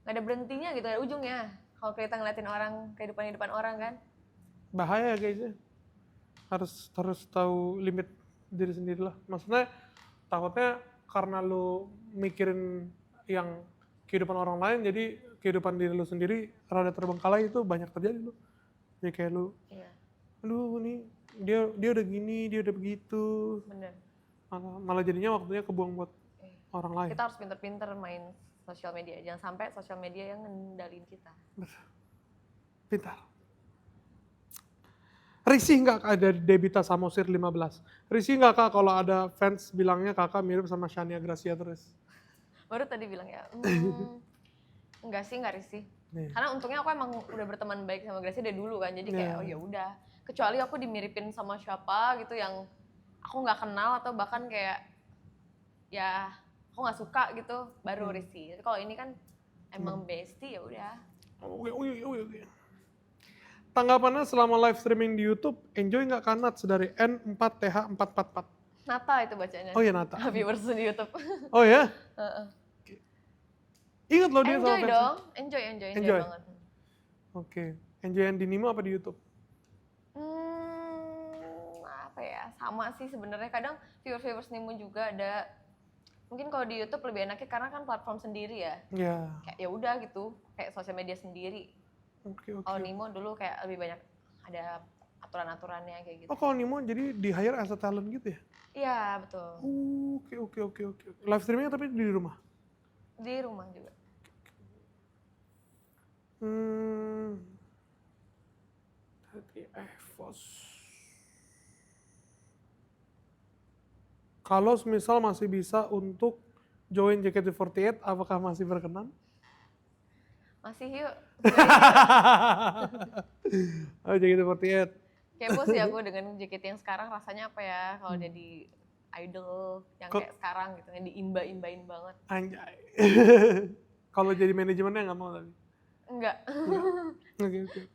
ada berhentinya gitu, ada ujungnya. Kalau kita ngeliatin orang, kehidupan orang kan. Bahaya kayaknya. Harus tahu limit diri sendiri lah. Maksudnya takutnya karena lu mikirin yang kehidupan orang lain, jadi kehidupan diri lu sendiri rada terbengkalai, itu banyak terjadi lu. Jadi kayak lu, Iya, aduh nih dia udah gini, dia udah begitu. bener. Malah jadinya waktunya kebuang buat orang lain. Kita harus pinter-pinter main sosial media. Jangan sampai sosial media yang ngendalin kita. Pintar. Risih nggak ada Debita Samosir 15? Risih nggak Kak kalau ada fans bilangnya kakak mirip sama Shania Gracia terus? Baru tadi bilang ya, enggak sih, enggak risih. Nih. Karena untungnya aku emang udah berteman baik sama Gracia dari dulu kan. Jadi kayak oh ya udah. Kecuali aku dimiripin sama siapa gitu yang aku nggak kenal atau bahkan kayak ya aku nggak suka gitu, baru risih. Tapi kalau ini kan emang bestie ya udah. Oke. Tanggapannya selama live streaming di YouTube, enjoy nggak Kanat dari N4TH444? Nata itu bacanya. Oh iya Nata. Viewers di YouTube. Oh ya? Ingat loh dia sama Enjoy fansnya. dong, enjoy banget. Oke. Enjoy yang di Nimo apa di YouTube? Apa ya, sama sih sebenarnya. Kadang viewers Nimo juga ada. Mungkin kalau di YouTube lebih enaknya karena kan platform sendiri ya. Ya. Kayak ya udah gitu, kayak sosial media sendiri. Oke. Kalau Nimo dulu kayak lebih banyak ada aturan-aturannya kayak gitu. Oh kalau Nimo jadi di hire as a talent gitu ya? Iya betul. Oke. Live streamingnya tapi di rumah? Di rumah juga. Kalau misal masih bisa untuk join JKT48, apakah masih berkenan? Masih yuk. Oh, JKT48. Kepo sih aku dengan JKT yang sekarang rasanya apa ya kalau jadi idol yang kayak sekarang gitu, yang diimba-imbain banget. Anjay. Kalau jadi manajemennya nggak mau tapi? Enggak. Oke.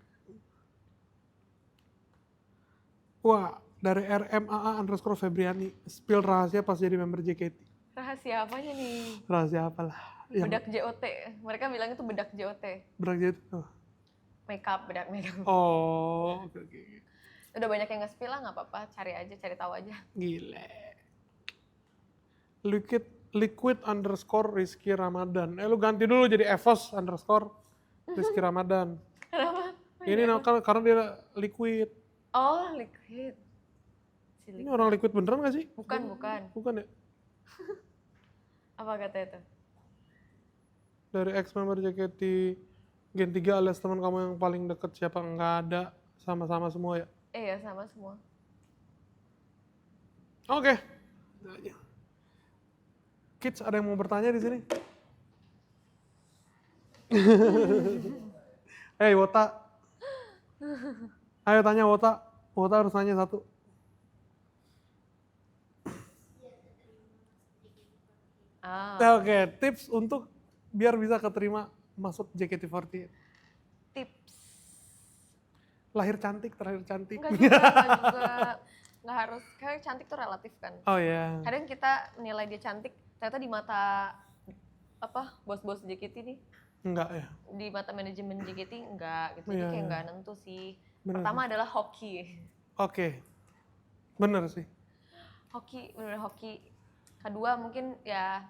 Wah, dari RMAA_Febriani, spill rahasia pas jadi member JKT. Rahasia apanya nih? Rahasia apalah? Bedak JOT. Mereka bilang itu bedak JOT. Bedak JOT? Oh. Bedak makeup. Oh, oke. Udah banyak yang nge-spill lah, nggak apa-apa. Cari tahu aja. Gile. Liquid_Rizky Ramadan. Lu ganti dulu jadi Evos_Rizky Ramadan. Kenapa? Ini karena dia liquid. Oh, liquid. Ini orang liquid beneran gak sih? Bukan. Bukan ya? Apa katanya tuh? Dari ex member JKT Gen 3 alias teman kamu yang paling deket siapa? Nggak ada, sama-sama semua ya? Iya sama semua. Oke. Kids, ada yang mau bertanya di sini? Hey Wota. Ayo tanya Wota. Wota harus tanya satu. Oke, tips untuk biar bisa keterima masuk JKT48. Tips. Lahir cantik, terlahir cantik. Enggak juga. Nggak harus, kayak cantik tuh relatif kan. Oh ya. Kadang kita menilai dia cantik, ternyata di mata bos-bos JKT nih, Enggak ya. di mata manajemen JKT enggak gitu. Jadi Iya, kayak iya. enggak nentu sih. Bener Pertama adalah hoki. Oke. Bener sih. Hoki, bener hoki. Kedua mungkin ya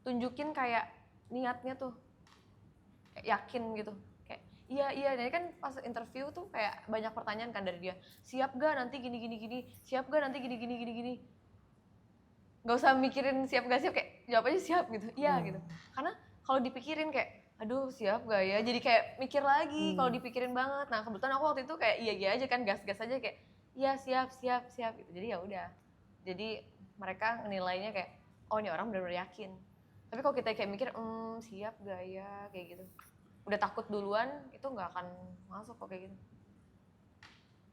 tunjukin kayak niatnya tuh. Kayak yakin gitu. Kayak iya, jadi kan pas interview tuh kayak banyak pertanyaan kan dari dia. Siap gak nanti gini. Siap gak nanti gini. Gak usah mikirin siap gak siap, kayak jawab aja siap gitu. Iya gitu. Karena kalau dipikirin kayak aduh siap gak ya, jadi kayak mikir lagi kalau dipikirin banget. Nah kebetulan aku waktu itu kayak iya aja kan, gas aja kayak iya siap gitu. Jadi ya udah, jadi mereka nilainya kayak oh ini orang benar-benar yakin. Tapi kalau kita kayak mikir siap gak ya kayak gitu, udah takut duluan, itu nggak akan masuk kok kayak gitu.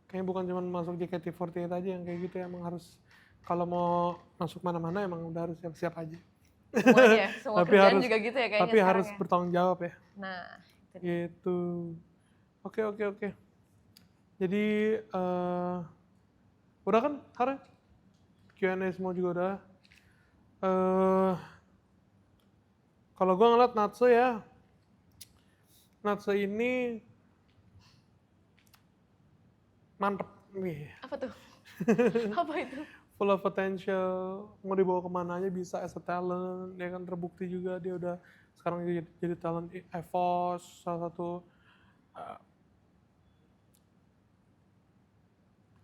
Kayaknya bukan cuma masuk JKT48 aja yang kayak gitu, emang harus kalau mau masuk mana-mana emang udah harus siap-siap aja. Semuanya, semua Tapi kerjaan harus- juga gitu ya kayaknya Tapi sekarang harus ya. bertanggung jawab ya. Nah itu dia. Gitu. Oke. Jadi udah kan Karen? Q&A semua juga udah. Kalau gue ngeliat Natsu ya, Natsu ini mantep. Wih, Apa tuh? Apa itu? full of potential, mau dibawa kemana aja bisa as a talent, dia kan terbukti juga dia udah sekarang jadi talent EVOS, salah satu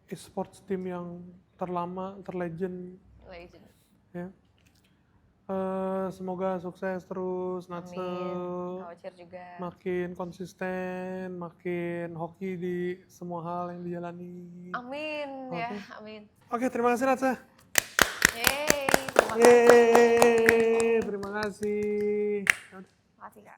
e-sports team yang terlama, terlegend Legend. ya. Semoga sukses terus Natsu, Amin. Khawatir juga. makin konsisten, makin hoki di semua hal yang dijalani. Amin ya, Oke. amin. Oke, terima kasih Natsu. Yeay, terima kasih. Yeay, terima kasih. Terima kasih Kak.